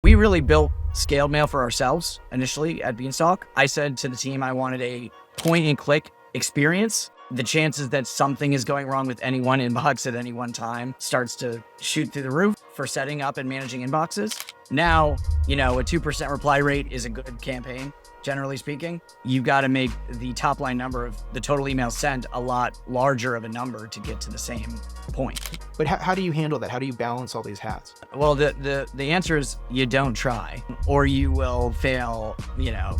We really built scaled mail for ourselves initially at Beanstalk. I said to the team I wanted a point and click experience. The chances that something is going wrong with any one inbox at any one time starts to shoot through the roof for setting up and managing inboxes. Now, a 2% reply rate is a good campaign. Generally speaking, you've got to make the top line number of the total email sent a lot larger of a number to get to the same point. But how do you handle that? How do you balance all these hats? Well, the answer is you don't try, or you will fail,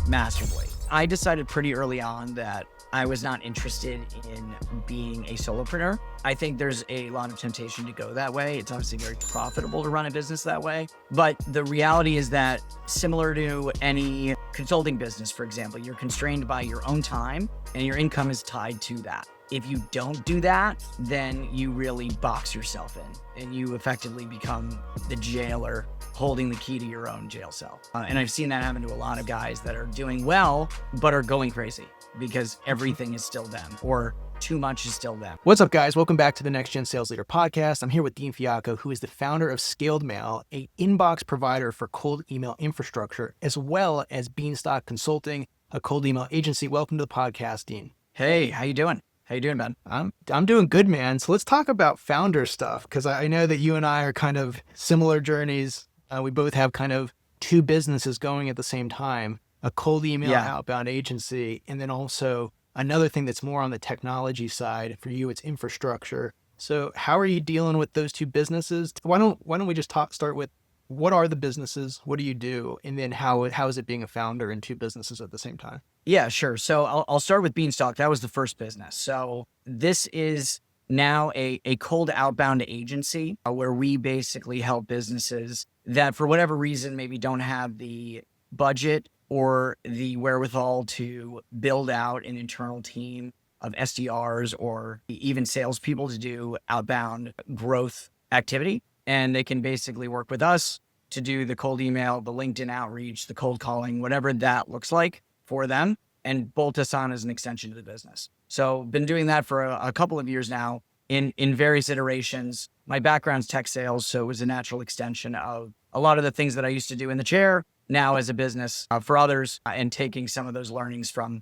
massively. I decided pretty early on that I was not interested in being a solopreneur. I think there's a lot of temptation to go that way. It's obviously very profitable to run a business that way. But the reality is that similar to any consulting business, for example, you're constrained by your own time and your income is tied to that. If you don't do that, then you really box yourself in and you effectively become the jailer holding the key to your own jail cell. And I've seen that happen to a lot of guys that are doing well, but are going crazy because everything is still them or too much is still them. What's up, guys? Welcome back to the Next Gen Sales Leader Podcast. I'm here with Dean Fiacco, who is the founder of Scaled Mail, an inbox provider for cold email infrastructure, as well as Beanstalk Consulting, a cold email agency. Welcome to the podcast, Dean. Hey, how you doing? How you doing, man? I'm doing good, man. So let's talk about founder stuff, because I know that you and I are kind of similar journeys. We both have kind of two businesses going at the same time, a cold email outbound agency, and then also another thing that's more on the technology side. For you, it's infrastructure. So how are you dealing with those two businesses? Why don't we just start with what are the businesses? What do you do? And then how is it being a founder in two businesses at the same time? Yeah, sure. So I'll start with Beanstalk. That was the first business. So this is now a cold outbound agency where we basically help businesses that for whatever reason maybe don't have the budget or the wherewithal to build out an internal team of SDRs or even salespeople to do outbound growth activity. And they can basically work with us to do the cold email, the LinkedIn outreach, the cold calling, whatever that looks like for them, and bolt us on as an extension to the business. So been doing that for a couple of years now in various iterations. My background's tech sales, so it was a natural extension of a lot of the things that I used to do in the chair now as a business for others, and taking some of those learnings from,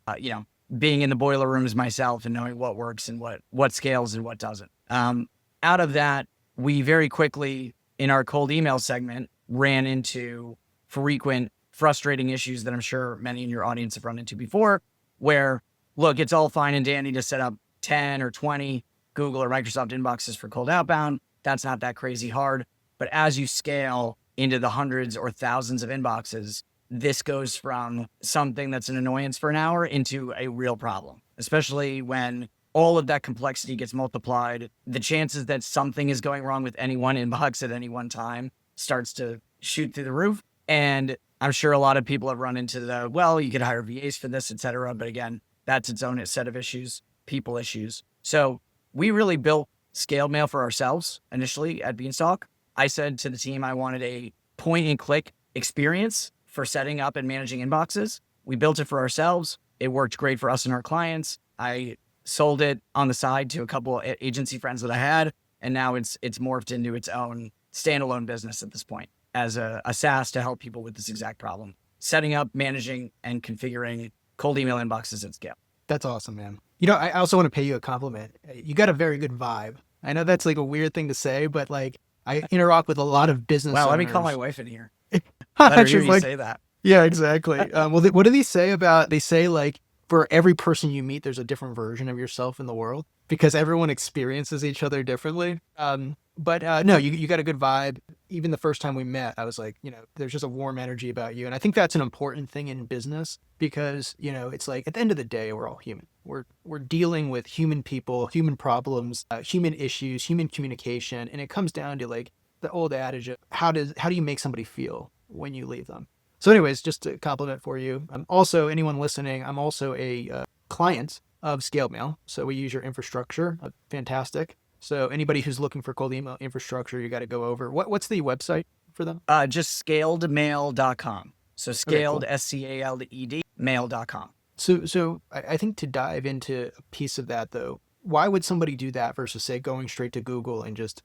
being in the boiler rooms myself and knowing what works and what scales and what doesn't. Out of that, we very quickly in our cold email segment ran into frequent frustrating issues that I'm sure many in your audience have run into before, where, look, it's all fine and dandy to set up 10 or 20 Google or Microsoft inboxes for cold outbound. That's not that crazy hard. But as you scale into the hundreds or thousands of inboxes, this goes from something that's an annoyance for an hour into a real problem, especially when all of that complexity gets multiplied. The chances that something is going wrong with any one inbox at any one time starts to shoot through the roof. And I'm sure a lot of people have run into you could hire VAs for this, et cetera. But again, that's its own set of issues, people issues. So we really built scaled mail for ourselves initially at Beanstalk. I said to the team I wanted a point and click experience for setting up and managing inboxes. We built it for ourselves. It worked great for us and our clients. I sold it on the side to a couple of agency friends that I had, and now it's morphed into its own standalone business at this point as a SaaS to help people with this exact problem, setting up, managing, and configuring cold email inboxes at scale. That's awesome, man. I also want to pay you a compliment. You got a very good vibe. I know that's like a weird thing to say, but like I interact with a lot of business owners. Let me call my wife in here. Let her hear you say that. Yeah, exactly. What do they say about, they say like, for every person you meet, there's a different version of yourself in the world because everyone experiences each other differently. But no, you got a good vibe. Even the first time we met, I was like, there's just a warm energy about you. And I think that's an important thing in business because, it's like at the end of the day, we're all human. We're dealing with human people, human problems, human issues, human communication. And it comes down to like the old adage of how do you make somebody feel when you leave them? So anyways, just a compliment for you. Also, anyone listening, I'm also a client of Scaled Mail. So we use your infrastructure. Fantastic. So anybody who's looking for cold email infrastructure, you got to go over. What's the website for them? Just scaledmail.com. So scaled, okay, cool. SCALED, mail.com. So I think to dive into a piece of that though, why would somebody do that versus say going straight to Google and just,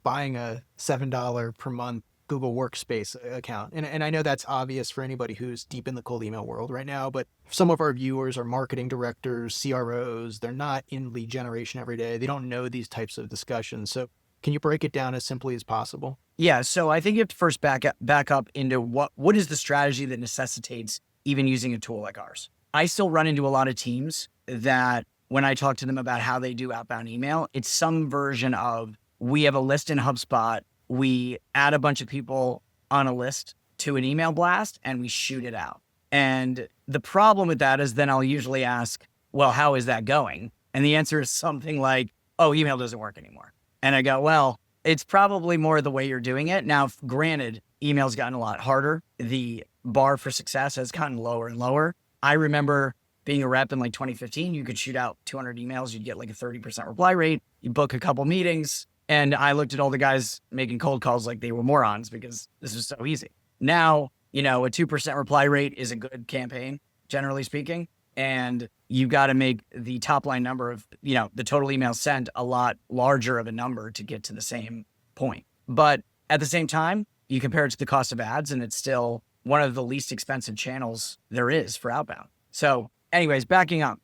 buying a $7 per month Google Workspace account. And I know that's obvious for anybody who's deep in the cold email world right now, but some of our viewers are marketing directors, CROs. They're not in lead generation every day. They don't know these types of discussions. So can you break it down as simply as possible? Yeah, so I think you have to first back up into what is the strategy that necessitates even using a tool like ours. I still run into a lot of teams that when I talk to them about how they do outbound email, it's some version of we have a list in HubSpot, we add a bunch of people on a list to an email blast and we shoot it out. And the problem with that is then I'll usually ask, well, how is that going? And the answer is something like, oh, email doesn't work anymore. And I go, well, it's probably more the way you're doing it. Now, granted, email's gotten a lot harder. The bar for success has gotten lower and lower. I remember being a rep in like 2015, you could shoot out 200 emails. You'd get like a 30% reply rate. You book a couple meetings. And I looked at all the guys making cold calls like they were morons because this was so easy. Now, a 2% reply rate is a good campaign, generally speaking. And you got to make the top line number of, the total emails sent a lot larger of a number to get to the same point. But at the same time, you compare it to the cost of ads and it's still one of the least expensive channels there is for outbound. So anyways, backing up,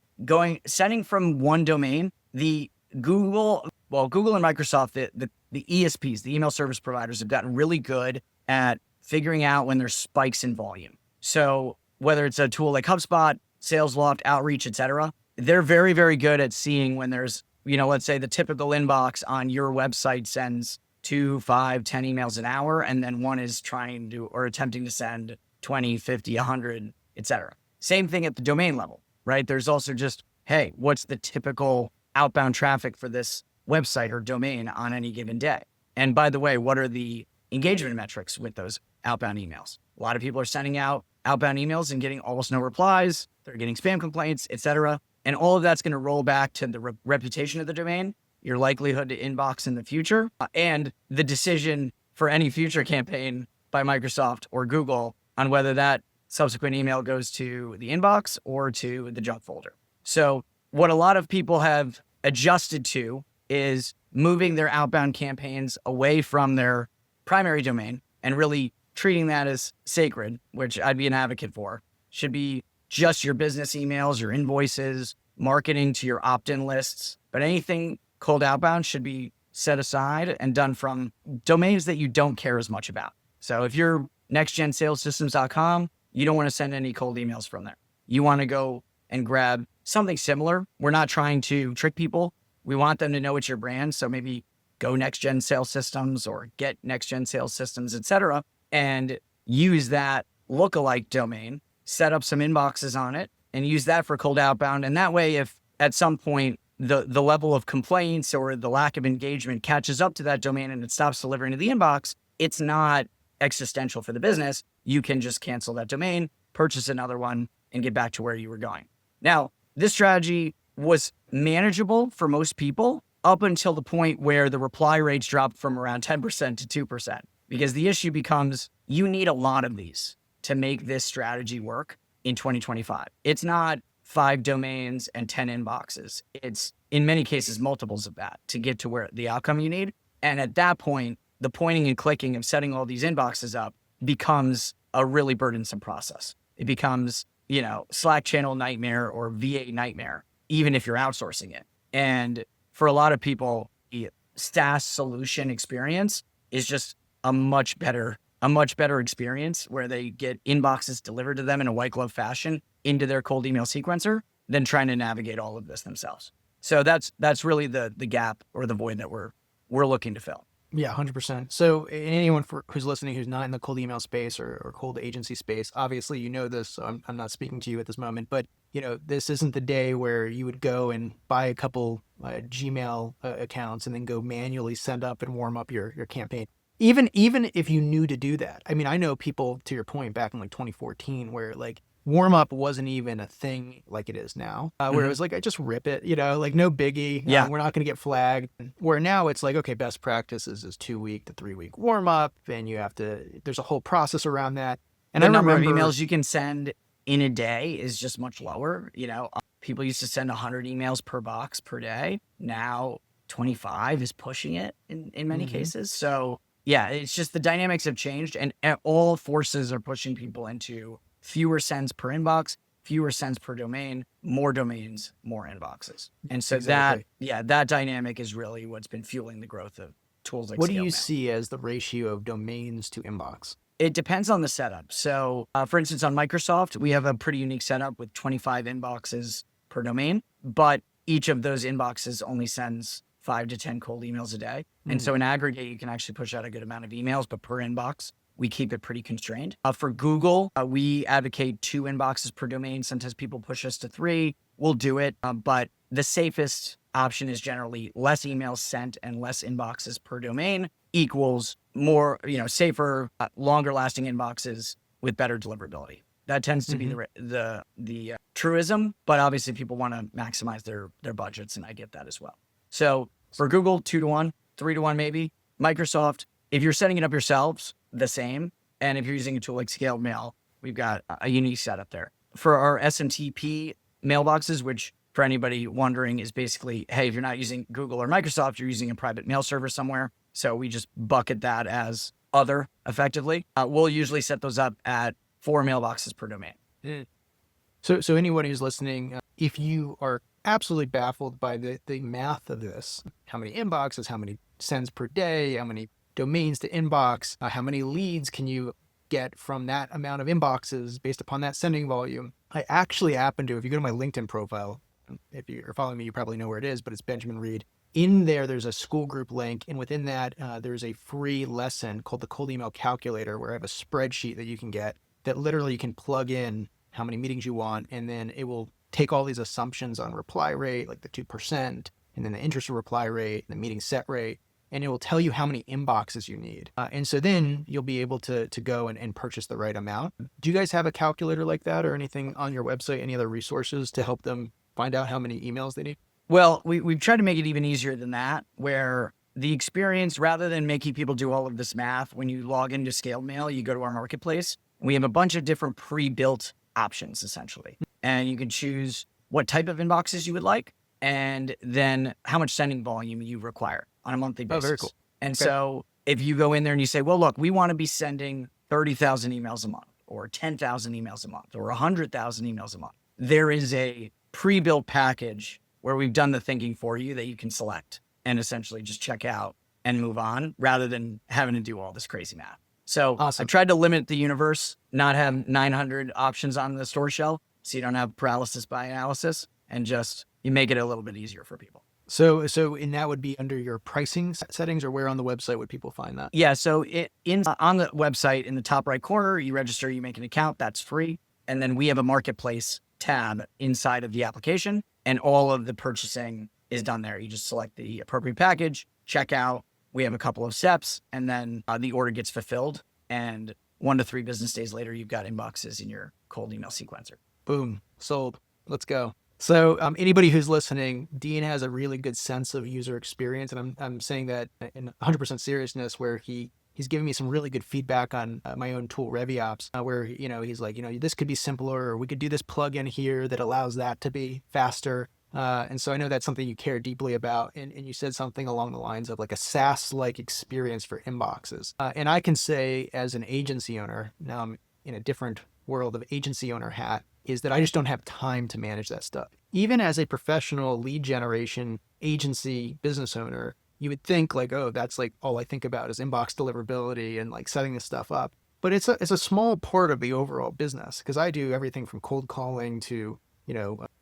sending from one domain, Google and Microsoft, the ESPs, the email service providers have gotten really good at figuring out when there's spikes in volume. So whether it's a tool like HubSpot, SalesLoft, Outreach, et cetera, they're very, very good at seeing when there's, let's say the typical inbox on your website sends 2, 5, 10 emails an hour, and then one is trying to or attempting to send 20, 50, 100, et cetera. Same thing at the domain level, right? There's also just, hey, what's the typical outbound traffic for this website or domain on any given day? And by the way, what are the engagement metrics with those outbound emails? A lot of people are sending out outbound emails and getting almost no replies. They're getting spam complaints, et cetera. And all of that's going to roll back to the reputation of the domain, your likelihood to inbox in the future, and the decision for any future campaign by Microsoft or Google on whether that subsequent email goes to the inbox or to the junk folder. So what a lot of people have adjusted to is moving their outbound campaigns away from their primary domain and really treating that as sacred, which I'd be an advocate for. Should be just your business emails, your invoices, marketing to your opt-in lists, but anything cold outbound should be set aside and done from domains that you don't care as much about. So if you're nextgensalessystems.com, you don't want to send any cold emails from there. You want to go and grab something similar. We're not trying to trick people. We want them to know it's your brand. So maybe go Next Gen Sales Systems or get Next Gen Sales Systems, et cetera, and use that lookalike domain, set up some inboxes on it, and use that for cold outbound. And that way, if at some point the level of complaints or the lack of engagement catches up to that domain and it stops delivering to the inbox, it's not existential for the business. You can just cancel that domain, purchase another one, and get back to where you were going. Now, this strategy was manageable for most people up until the point where the reply rates dropped from around 10% to 2%, because the issue becomes you need a lot of these to make this strategy work in 2025. It's not 5 domains and 10 inboxes. It's in many cases multiples of that to get to where the outcome you need. And at that point, the pointing and clicking of setting all these inboxes up becomes a really burdensome process. It becomes, Slack channel nightmare or VA nightmare, even if you're outsourcing it. And for a lot of people, the SaaS solution experience is just a much better experience where they get inboxes delivered to them in a white glove fashion into their cold email sequencer than trying to navigate all of this themselves. So that's really the gap or the void that we're looking to fill. Yeah, 100%. So anyone who's listening who's not in the cold email space or cold agency space, obviously you know this, so I'm not speaking to you at this moment, but this isn't the day where you would go and buy a couple Gmail accounts and then go manually send up and warm up your campaign. Even if you knew to do that. I mean, I know people, to your point, back in like 2014 where like warm up wasn't even a thing like it is now, where it was like, I just rip it, like no biggie. Yeah. We're not going to get flagged. Where now it's like, okay, best practices is 2-week to 3-week warm up. And there's a whole process around that. And the I number remember, of emails you can send in a day is just much lower. People used to send 100 emails per box per day. Now 25 is pushing it in many cases. So Yeah, it's just the dynamics have changed, and all forces are pushing people into fewer sends per inbox, fewer sends per domain, more domains, more inboxes. And so Exactly. that dynamic is really what's been fueling the growth of tools like What do Scaled you Mail. see as the ratio of domains to inbox? It depends on the setup. So, for instance, on Microsoft, we have a pretty unique setup with 25 inboxes per domain, but each of those inboxes only sends 5 to 10 cold emails a day. And Mm. so in aggregate, you can actually push out a good amount of emails, but per inbox, we keep it pretty constrained. For Google, we advocate 2 inboxes per domain. Sometimes people push us to 3. We'll do it. But the safest option is generally less emails sent and less inboxes per domain equals more, safer, longer lasting inboxes with better deliverability. That tends to be Hmm. the truism, but obviously people want to maximize their budgets, and I get that as well. So for Google, 2 to 1, 3 to 1 maybe. Microsoft, if you're setting it up yourselves, the same. And if you're using a tool like Scaled Mail, we've got a unique setup there. For our SMTP mailboxes, which for anybody wondering is basically, hey, if you're not using Google or Microsoft, you're using a private mail server somewhere. So we just bucket that as other effectively. We'll usually set those up at 4 mailboxes per domain. Mm. So anyone who's listening, if you are absolutely baffled by the math of this, how many inboxes, how many sends per day, how many domains to inbox, how many leads can you get from that amount of inboxes based upon that sending volume? I actually happen to, if you go to my LinkedIn profile, if you're following me, you probably know where it is, but it's Benjamin Reed. In there, there's a school group link, and within that, there's a free lesson called the Cold Email Calculator, where I have a spreadsheet that you can get that literally you can plug in how many meetings you want, and then it will take all these assumptions on reply rate, like the 2%, and then the interest reply rate, the meeting set rate, and it will tell you how many inboxes you need. And so then you'll be able to go and purchase the right amount. Do you guys have a calculator like that or anything on your website, any other resources to help them find out how many emails they need? Well, we've tried to make it even easier than that, where the experience, rather than making people do all of this math, when you log into Scaled Mail, you go to our marketplace. We have a bunch of different pre-built options, essentially. And you can choose what type of inboxes you would like, and then how much sending volume you require on a monthly Oh, basis. very cool. And Okay. so if you go in there and you say, well, look, we want to be sending 30,000 emails a month, or 10,000 emails a month, or 100,000 emails a month, there is a pre-built package where we've done the thinking for you that you can select and essentially just check out and move on rather than having to do all this crazy math. So I Awesome. tried to limit the universe, not have 900 options on the store shelf so you don't have paralysis by analysis, and just you make it a little bit easier for people. So and that would be under your pricing settings, or where on the website would people find that? Yeah, so on the website in the top right corner, you register, you make an account, that's free. And then we have a marketplace tab inside of the application, and all of the purchasing is done there. You just select the appropriate package, check out. We have a couple of steps, and then the order gets fulfilled. And 1 to 3 business days later, you've got inboxes in your cold email sequencer. Boom, sold. Let's go. So anybody who's listening, Dean has a really good sense of user experience, and I'm saying that in 100% seriousness, where he's giving me some really good feedback on my own tool ReviOps, where he's like, this could be simpler, or we could do this plugin here that allows that to be faster. And so I know that's something you care deeply about, and you said something along the lines of like a SaaS-like experience for inboxes. And I can say, as an agency owner, now I'm in a different world of agency owner hat, is that I just don't have time to manage that stuff. Even as a professional lead generation agency business owner, you would think like, oh, that's like all I think about is inbox deliverability and like setting this stuff up. But it's a small part of the overall business, because I do everything from cold calling to,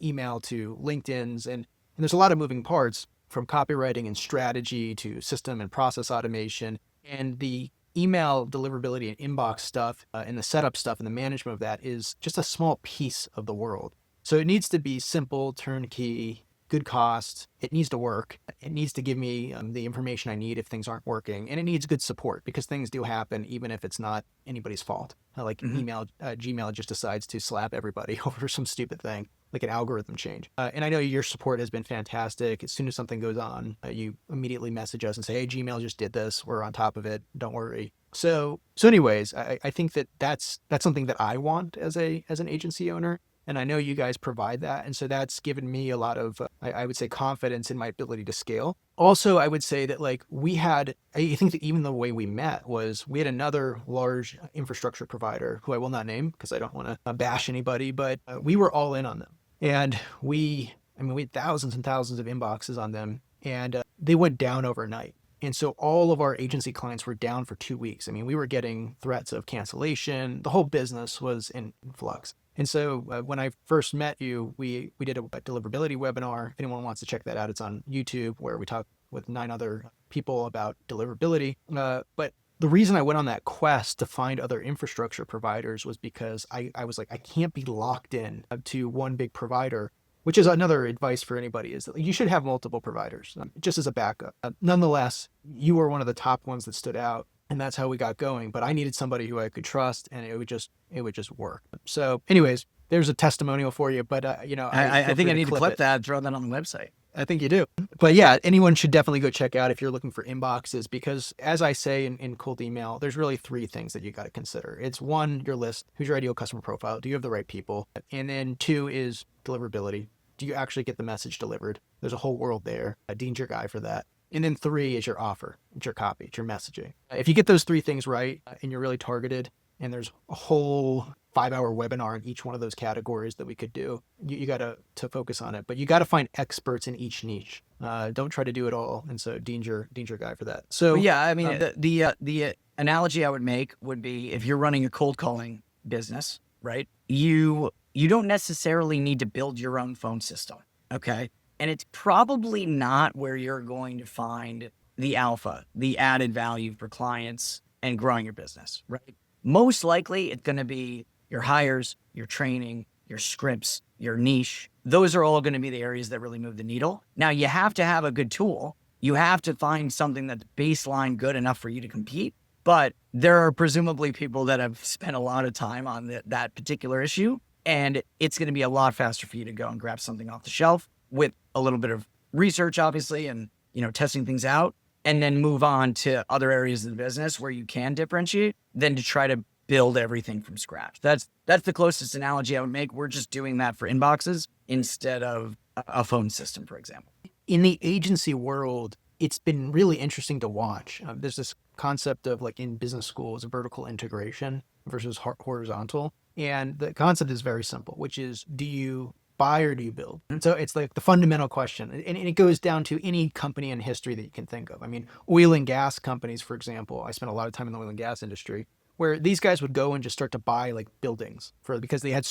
email to LinkedIn's, and there's a lot of moving parts, from copywriting and strategy to system and process automation. And the email deliverability and inbox stuff and the setup stuff and the management of that is just a small piece of the world. So it needs to be simple, turnkey, good cost. It needs to work. It needs to give me the information I need if things aren't working. And it needs good support, because things do happen even if it's not anybody's fault. Gmail just decides to slap everybody over some stupid thing, like an algorithm change. And I know your support has been fantastic. As soon as something goes on, you immediately message us and say, hey, Gmail just did this. We're on top of it. Don't worry. So anyways, I think that's something that I want as an agency owner. And I know you guys provide that. And so that's given me a lot of, I would say, confidence in my ability to scale. Also, I would say that like I think that even the way we met was we had another large infrastructure provider who I will not name because I don't want to bash anybody, but we were all in on them. And we had thousands and thousands of inboxes on them, and they went down overnight. And so all of our agency clients were down for 2 weeks. I mean, we were getting threats of cancellation. The whole business was in flux. And so when I first met you, we did a deliverability webinar. If anyone wants to check that out, it's on YouTube where we talk with 9 other people about deliverability. But the reason I went on that quest to find other infrastructure providers was because I was like, I can't be locked in to one big provider, which is another advice for anybody is that you should have multiple providers just as a backup. Nonetheless, you were one of the top ones that stood out. And that's how we got going. But I needed somebody who I could trust, and it would just work. So, anyways, there's a testimonial for you. But I feel think free I to need to clip clip it. that, throw that on the website. I think you do. But yeah, anyone should definitely go check out if you're looking for inboxes, because as I say in cold email, there's really 3 things that you got to consider. It's 1, your list. Who's your ideal customer profile? Do you have the right people? And then 2 is deliverability. Do you actually get the message delivered? There's a whole world there. Dean's your guy for that. And then 3 is your offer. It's your copy. It's your messaging. If you get those 3 things right and you're really targeted, and there's a whole 5-hour webinar in each one of those categories that we could do, you got to focus on it. But you got to find experts in each niche. Don't try to do it all. And so Dean's your guy for that. So But yeah, I mean, the analogy I would make would be if you're running a cold calling business, right? You don't necessarily need to build your own phone system, okay? And it's probably not where you're going to find the alpha, the added value for clients and growing your business, right? Most likely it's going to be your hires, your training, your scripts, your niche. Those are all going to be the areas that really move the needle. Now, you have to have a good tool. You have to find something that's baseline good enough for you to compete. But there are presumably people that have spent a lot of time on that particular issue. And it's going to be a lot faster for you to go and grab something off the shelf with a little bit of research, obviously, and, testing things out, and then move on to other areas of the business where you can differentiate than to try to build everything from scratch. That's the closest analogy I would make. We're just doing that for inboxes instead of a phone system, for example. in the agency world, it's been really interesting to watch. There's this concept of like in business schools, vertical integration versus horizontal. And the concept is very simple, which is, do you buy or do you build? And so it's like the fundamental question. And it goes down to any company in history that you can think of. I mean, oil and gas companies, for example, I spent a lot of time in the oil and gas industry, where these guys would go and just start to buy like buildings because they had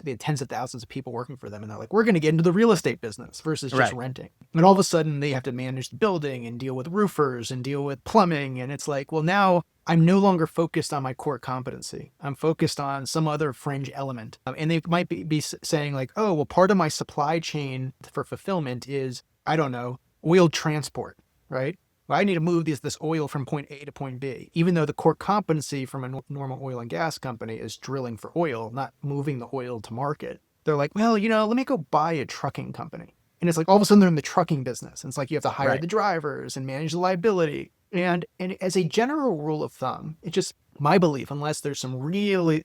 they had tens of thousands of people working for them. And they're like, we're going to get into the real estate business versus just renting. And all of a sudden they have to manage the building and deal with roofers and deal with plumbing. And it's like, well, now I'm no longer focused on my core competency. I'm focused on some other fringe element. And they might be saying like, oh, well, part of my supply chain for fulfillment is, I don't know, oil transport, right? Well, I need to move this oil from point A to point B, even though the core competency from a normal oil and gas company is drilling for oil, not moving the oil to market. They're like, well, let me go buy a trucking company. And it's like all of a sudden they're in the trucking business. And it's like you have to hire the drivers and manage the liability. And as a general rule of thumb, it's just my belief, unless there's some real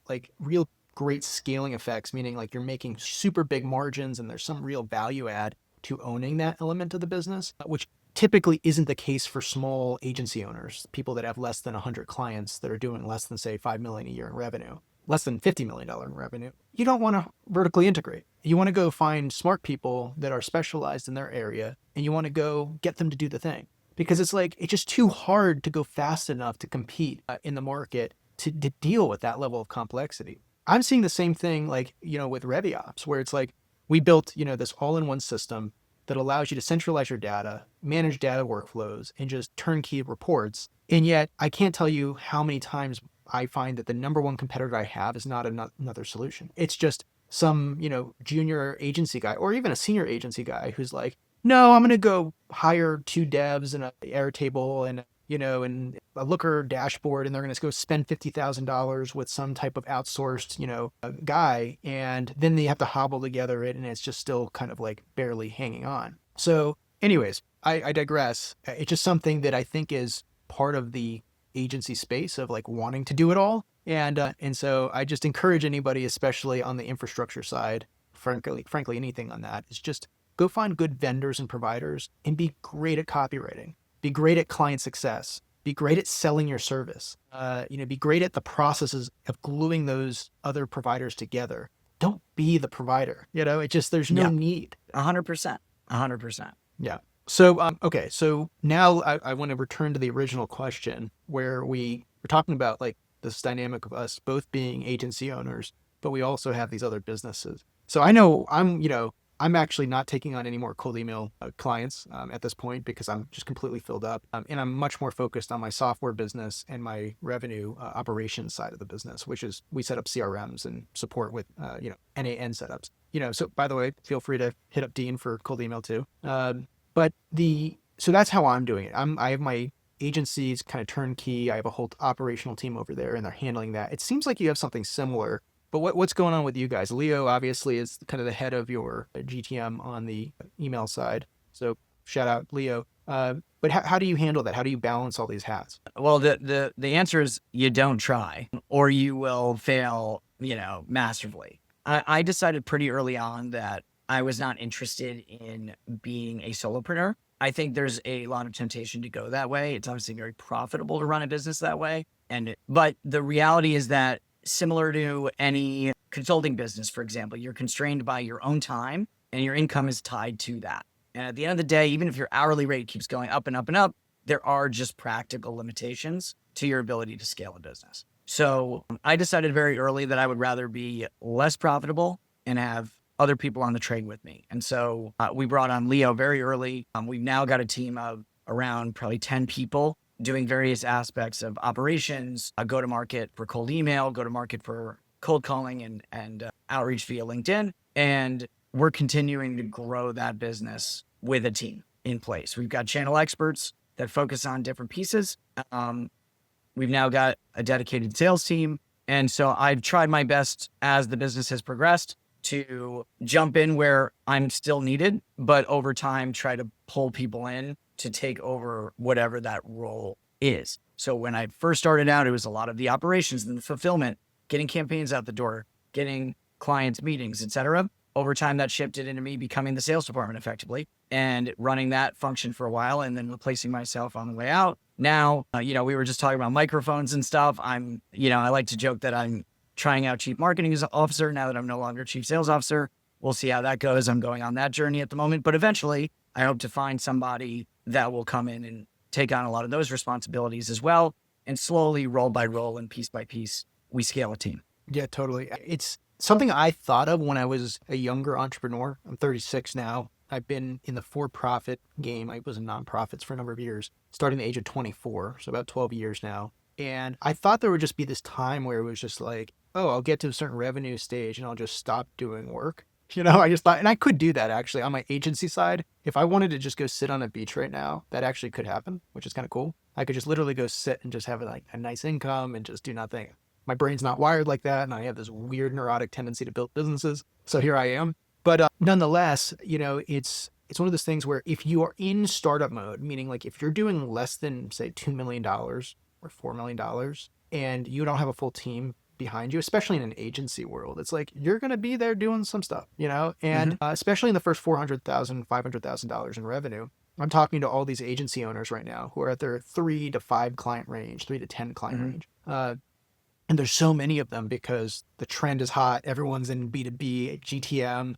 great scaling effects, meaning like you're making super big margins and there's some real value add to owning that element of the business, which typically isn't the case for small agency owners, people that have less than 100 clients that are doing less than, say, $5 million a year in revenue, less than $50 million in revenue. You don't want to vertically integrate. You want to go find smart people that are specialized in their area, and you want to go get them to do the thing. Because it's just too hard to go fast enough to compete in the market to deal with that level of complexity. I'm seeing the same thing with ReviOps, where it's like we built, this all-in-one system that allows you to centralize your data, manage data workflows, and just turnkey reports. And yet I can't tell you how many times I find that the number one competitor I have is not another solution. It's just some, junior agency guy or even a senior agency guy who's like, no, I'm going to go hire 2 devs and an Airtable and and a Looker dashboard, and they're going to go spend $50,000 with some type of outsourced, guy, and then they have to hobble together it, and it's just still kind of like barely hanging on. So, anyways, I digress. It's just something that I think is part of the agency space of like wanting to do it all, And so I just encourage anybody, especially on the infrastructure side, frankly, anything on that, is just go find good vendors and providers and be great at copywriting, be great at client success, be great at selling your service, be great at the processes of gluing those other providers together. Don't be the provider. There's no Yeah, need. 100%. 100%. Yeah. So, okay. So now I want to return to the original question where we were talking about like this dynamic of us both being agency owners, but we also have these other businesses. So I know I'm actually not taking on any more cold email clients at this point because I'm just completely filled up. And I'm much more focused on my software business and my revenue operations side of the business, which is we set up CRMs and support with, NAN setups. So by the way, feel free to hit up Dean for cold email too. So that's how I'm doing it. I have my agencies kind of turnkey. I have a whole operational team over there and they're handling that. It seems like you have something similar, but what's going on with you guys? Leo obviously is kind of the head of your GTM on the email side. So shout out Leo. But how do you handle that? How do you balance all these hats? Well, the answer is you don't try or you will fail, massively. I decided pretty early on that I was not interested in being a solopreneur. I think there's a lot of temptation to go that way. It's obviously very profitable to run a business that way. But the reality is that similar to any consulting business, for example, you're constrained by your own time and your income is tied to that. And at the end of the day, even if your hourly rate keeps going up and up and up, there are just practical limitations to your ability to scale a business. So I decided very early that I would rather be less profitable and have other people on the train with me. And so we brought on Leo very early. We've now got a team of around probably 10 people doing various aspects of operations, go to market for cold email, go to market for cold calling and outreach via LinkedIn. And we're continuing to grow that business with a team in place. We've got channel experts that focus on different pieces. We've now got a dedicated sales team. And so I've tried my best as the business has progressed to jump in where I'm still needed, but over time try to pull people in to take over whatever that role is. So when I first started out, it was a lot of the operations and the fulfillment, getting campaigns out the door, getting clients meetings, etc. Over time, that shifted into me becoming the sales department effectively and running that function for a while and then replacing myself on the way out. Now, we were just talking about microphones and stuff. I like to joke that I'm trying out chief marketing officer now that I'm no longer chief sales officer. We'll see how that goes. I'm going on that journey at the moment, but eventually I hope to find somebody that will come in and take on a lot of those responsibilities as well. And slowly, roll by roll and piece by piece, we scale a team. Yeah, totally. It's something I thought of when I was a younger entrepreneur. I'm 36 now. I've been in the for-profit game. I was in nonprofits for a number of years, starting at the age of 24, so about 12 years now. And I thought there would just be this time where it was just like, oh, I'll get to a certain revenue stage and I'll just stop doing work. I just thought, and I could do that actually on my agency side. If I wanted to just go sit on a beach right now, that actually could happen, which is kind of cool. I could just literally go sit and just have like a nice income and just do nothing. My brain's not wired like that. And I have this weird neurotic tendency to build businesses. So here I am. But nonetheless, it's one of those things where if you are in startup mode, meaning like if you're doing less than say $2 million or $4 million and you don't have a full team behind you, especially in an agency world, it's like you're going to be there doing some stuff, and especially in the first $400,000, $500,000 in revenue. I'm talking to all these agency owners right now who are at their 3 to 5 client range, 3 to 10 client range. And there's so many of them because the trend is hot. Everyone's in B2B, GTM,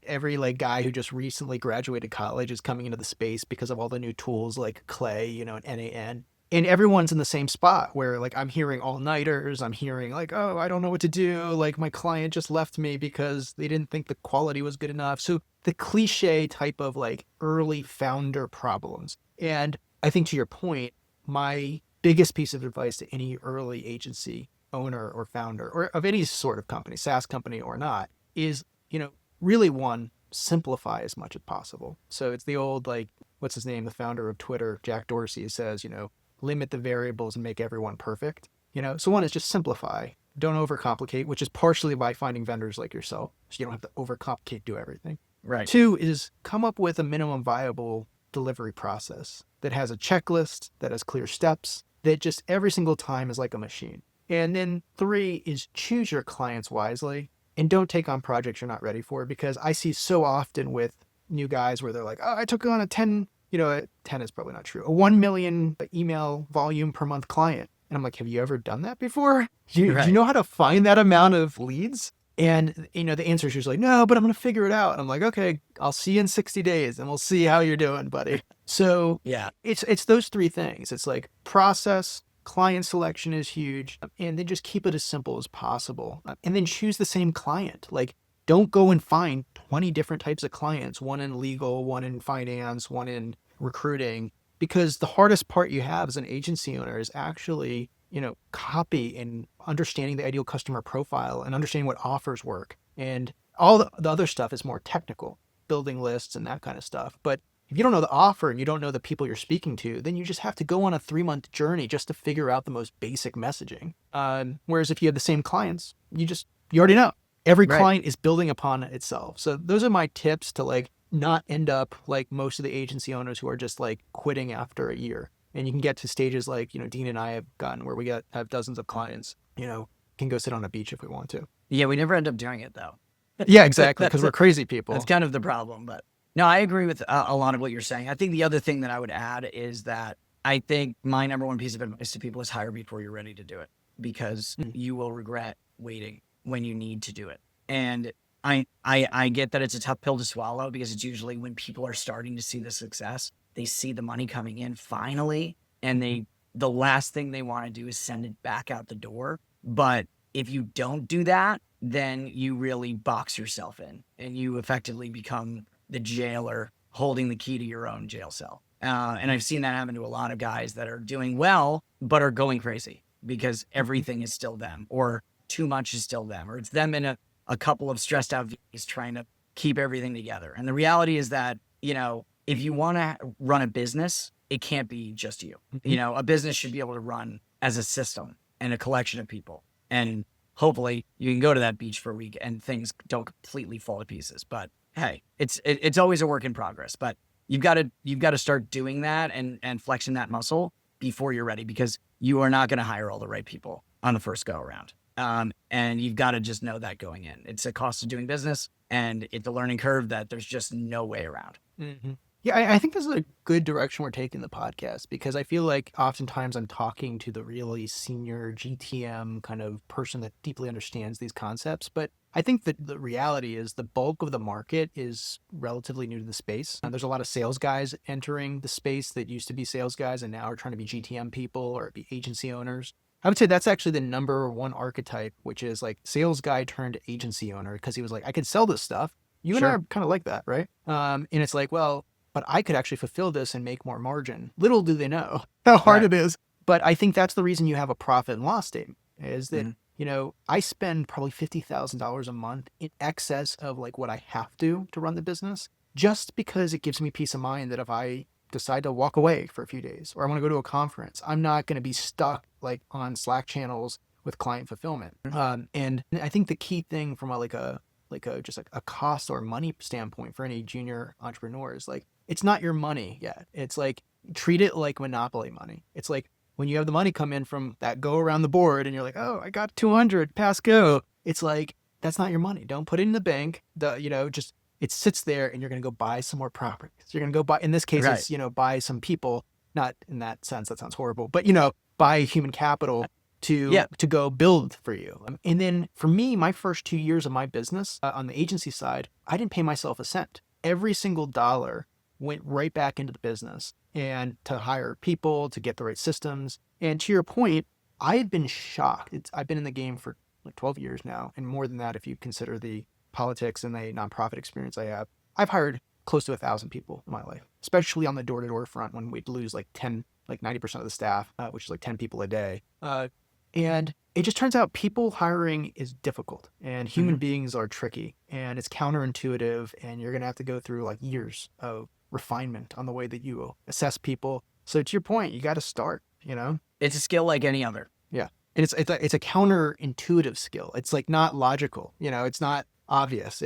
every like guy who just recently graduated college is coming into the space because of all the new tools like Clay, and NAN. And everyone's in the same spot where like I'm hearing all-nighters. I'm hearing like, oh, I don't know what to do. Like my client just left me because they didn't think the quality was good enough. So the cliche type of like early founder problems. And I think to your point, my biggest piece of advice to any early agency owner or founder or of any sort of company, SaaS company or not, is, really one, simplify as much as possible. So it's the old, like, what's his name? The founder of Twitter, Jack Dorsey, says, limit the variables and make everyone perfect. So one is just simplify. Don't overcomplicate, which is partially by finding vendors like yourself. So you don't have to overcomplicate, do everything. Right. 2 is come up with a minimum viable delivery process that has a checklist, that has clear steps, that just every single time is like a machine. And then 3 is choose your clients wisely and don't take on projects you're not ready for, because I see so often with new guys where they're like, oh, I took on a 10, 10 is probably not true, a 1 million email volume per month client. And I'm like, have you ever done that before? Do you Right. know how to find that amount of leads? And, the answer is usually, no, but I'm going to figure it out. And I'm like, okay, I'll see you in 60 days and we'll see how you're doing, buddy. So Yeah. it's those 3 things. It's like process, client selection is huge, and then just keep it as simple as possible. And then choose the same client. Like, don't go and find 20 different types of clients, one in legal, one in finance, one in recruiting, because the hardest part you have as an agency owner is actually, copy and understanding the ideal customer profile and understanding what offers work. And all the other stuff is more technical, building lists and that kind of stuff. But if you don't know the offer and you don't know the people you're speaking to, then you just have to go on a 3-month journey just to figure out the most basic messaging. Whereas if you have the same clients, you already know. Every Right. client is building upon itself. So those are my tips to like not end up like most of the agency owners who are just like quitting after a year. And you can get to stages like, Dean and I have gotten where we have dozens of clients, can go sit on a beach if we want to. Yeah, we never end up doing it though. Yeah, exactly. That's Because we're crazy that's people. kind of the problem. But no, I agree with a lot of what you're saying. I think the other thing that I would add is that I think my number one piece of advice to people is hire before you're ready to do it, because Mm. you will regret waiting when you need to do it. And I get that it's a tough pill to swallow, because it's usually when people are starting to see the success, they see the money coming in finally, and the last thing they want to do is send it back out the door. But if you don't do that, then you really box yourself in and you effectively become the jailer holding the key to your own jail cell. And I've seen that happen to a lot of guys that are doing well, but are going crazy because everything is still them, or too much is still them, or it's them in a couple of stressed out VAs trying to keep everything together. And the reality is that, if you want to run a business, it can't be just you. A business should be able to run as a system and a collection of people. And hopefully you can go to that beach for a week and things don't completely fall to pieces. But hey, it's always a work in progress. But you've got to start doing that and flexing that muscle before you're ready, because you are not going to hire all the right people on the first go around. And you've got to just know that going in. It's a cost of doing business, and it's a learning curve that there's just no way around. Mm-hmm. Yeah, I think this is a good direction we're taking the podcast, because I feel like oftentimes I'm talking to the really senior GTM kind of person that deeply understands these concepts. But I think that the reality is the bulk of the market is relatively new to the space. There's a lot of sales guys entering the space that used to be sales guys and now are trying to be GTM people or be agency owners. I would say that's actually the number one archetype, which is like sales guy turned agency owner, because he was like, I could sell this stuff. You and I Sure. are kind of like that, right? And it's like, well, but I could actually fulfill this and make more margin. Little do they know how hard Right. it is. But I think that's the reason you have a profit and loss statement, is that, Mhm. I spend probably $50,000 a month in excess of like what I have to run the business, just because it gives me peace of mind that if I decide to walk away for a few days or I want to go to a conference, I'm not going to be stuck like on Slack channels with client fulfillment. And I think the key thing from a cost or money standpoint for any junior entrepreneur is like, it's not your money yet. It's like, treat it like monopoly money. It's like when you have the money come in from that go around the board and you're like, oh, I got 200, pass go. It's like, that's not your money. Don't put it in the bank. Just it sits there and you're going to go buy some more properties. You're going to go buy, in this case, Right. it's, buy some people, not in that sense, that sounds horrible, but, buy human capital Yeah. to go build for you. And then for me, my first 2 years of my business on the agency side, I didn't pay myself a cent. Every single dollar went right back into the business and to hire people, to get the right systems. And to your point, I had been shocked. I've been in the game for like 12 years now, and more than that if you consider the politics and the nonprofit experience I have. I've hired close to 1,000 people in my life, especially on the door-to-door front when we'd lose like 90% of the staff, which is like 10 people a day. And it just turns out people hiring is difficult and human beings are tricky and it's counterintuitive, and you're going to have to go through like years of refinement on the way that you assess people. So to your point, you got to start, It's a skill like any other. Yeah. And it's a counterintuitive skill. It's like not logical, it's not obvious.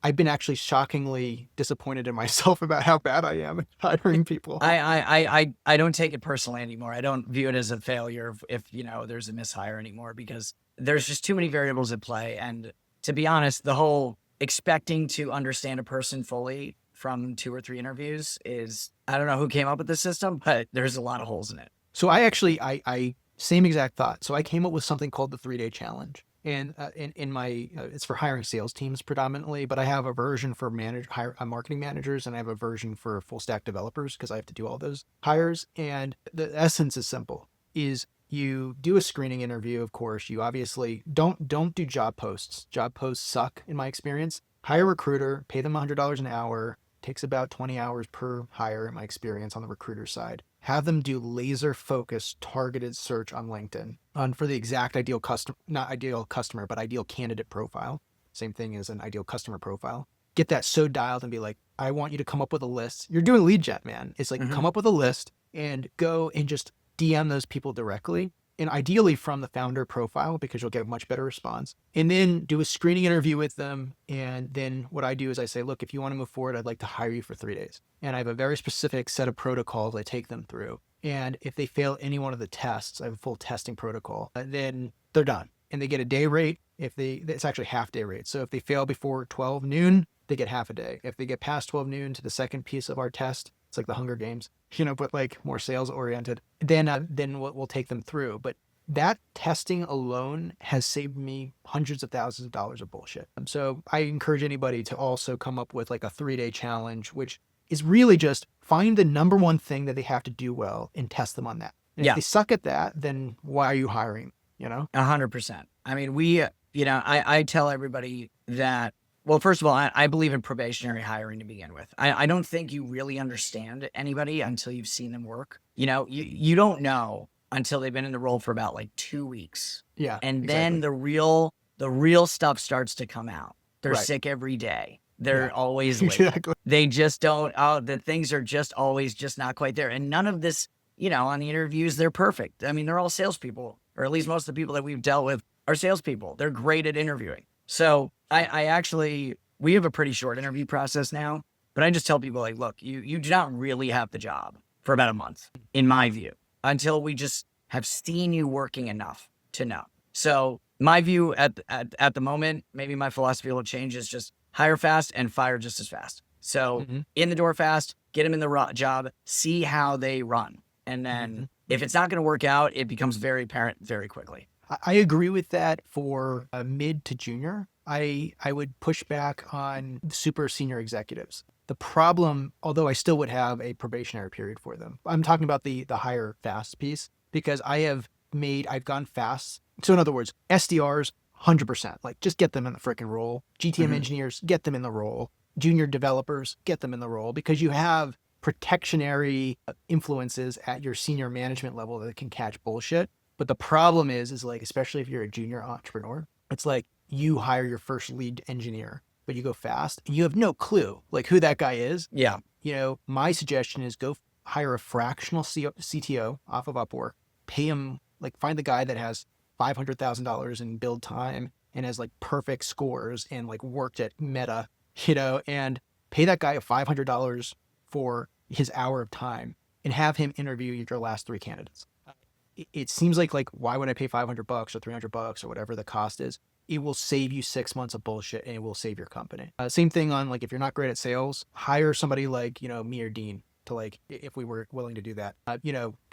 I've been actually shockingly disappointed in myself about how bad I am at hiring people. I don't take it personally anymore. I don't view it as a failure if there's a mishire anymore, because there's just too many variables at play. And to be honest, the whole expecting to understand a person fully from 2 or 3 interviews is, I don't know who came up with this system, but there's a lot of holes in it. So I actually, I same exact thought. So I came up with something called the 3-day challenge. And in my, it's for hiring sales teams predominantly, but I have a version for marketing managers, and I have a version for full stack developers because I have to do all those hires. And the essence is simple: is you do a screening interview. Of course, you obviously don't do job posts. Job posts suck in my experience. Hire a recruiter, pay them $100 an hour. Takes about 20 hours per hire in my experience on the recruiter side. Have them do laser focused targeted search on LinkedIn for the exact ideal customer, not ideal customer, but ideal candidate profile. Same thing as an ideal customer profile. Get that so dialed and be like, I want you to come up with a list. You're doing lead gen, man. It's like, come up with a list and go and just DM those people directly. And ideally from the founder profile, because you'll get a much better response. And then do a screening interview with them. And then what I do is I say, look, if you want to move forward, I'd like to hire you for 3 days. And I have a very specific set of protocols I take them through. And if they fail any one of the tests, I have a full testing protocol, then they're done. And they get a day rate. It's actually half day rate. So if they fail before 12 noon, they get half a day. If they get past 12 noon to the second piece of our test, it's like the Hunger Games, but like more sales oriented, then we'll take them through. But that testing alone has saved me hundreds of thousands of dollars of bullshit. So I encourage anybody to also come up with like a 3-day challenge, which is really just find the number one thing that they have to do well and test them on that. And if they suck at that, then why are you hiring? 100%. I mean, I tell everybody that, well, first of all, I believe in probationary hiring to begin with. I don't think you really understand anybody until you've seen them work. You don't know until they've been in the role for about like 2 weeks. Yeah. And exactly. then the real stuff starts to come out. They're Right. sick every day. They're always late. Exactly. They just don't, the things are just always just not quite there. And none of this, on the interviews, they're perfect. I mean, they're all salespeople, or at least most of the people that we've dealt with are salespeople. They're great at interviewing. So we have a pretty short interview process now, but I just tell people like, look, you do not really have the job for about a month, in my view, until we just have seen you working enough to know. So my view at the moment, maybe my philosophy will change, is just hire fast and fire just as fast. So in the door fast, get them in the job, see how they run. And then if it's not going to work out, it becomes very apparent very quickly. I agree with that for mid to junior. I would push back on super senior executives. The problem, although I still would have a probationary period for them, I'm talking about the hire fast piece, because I've gone fast. So in other words, SDRs, 100%, like just get them in the freaking role. GTM engineers, get them in the role. Junior developers, get them in the role, because you have protectionary influences at your senior management level that can catch bullshit. But the problem is like, especially if you're a junior entrepreneur, it's like you hire your first lead engineer, but you go fast and you have no clue like who that guy is. Yeah. My suggestion is go hire a fractional CTO off of Upwork, pay him, like find the guy that has $500,000 in build time and has like perfect scores and like worked at Meta, and pay that guy $500 for his hour of time and have him interview your last 3 candidates. It seems like why would I pay $500 or $300 or whatever the cost is? It will save you 6 months of bullshit and it will save your company. Same thing on if you're not great at sales, hire somebody like, me or Dean to if we were willing to do that,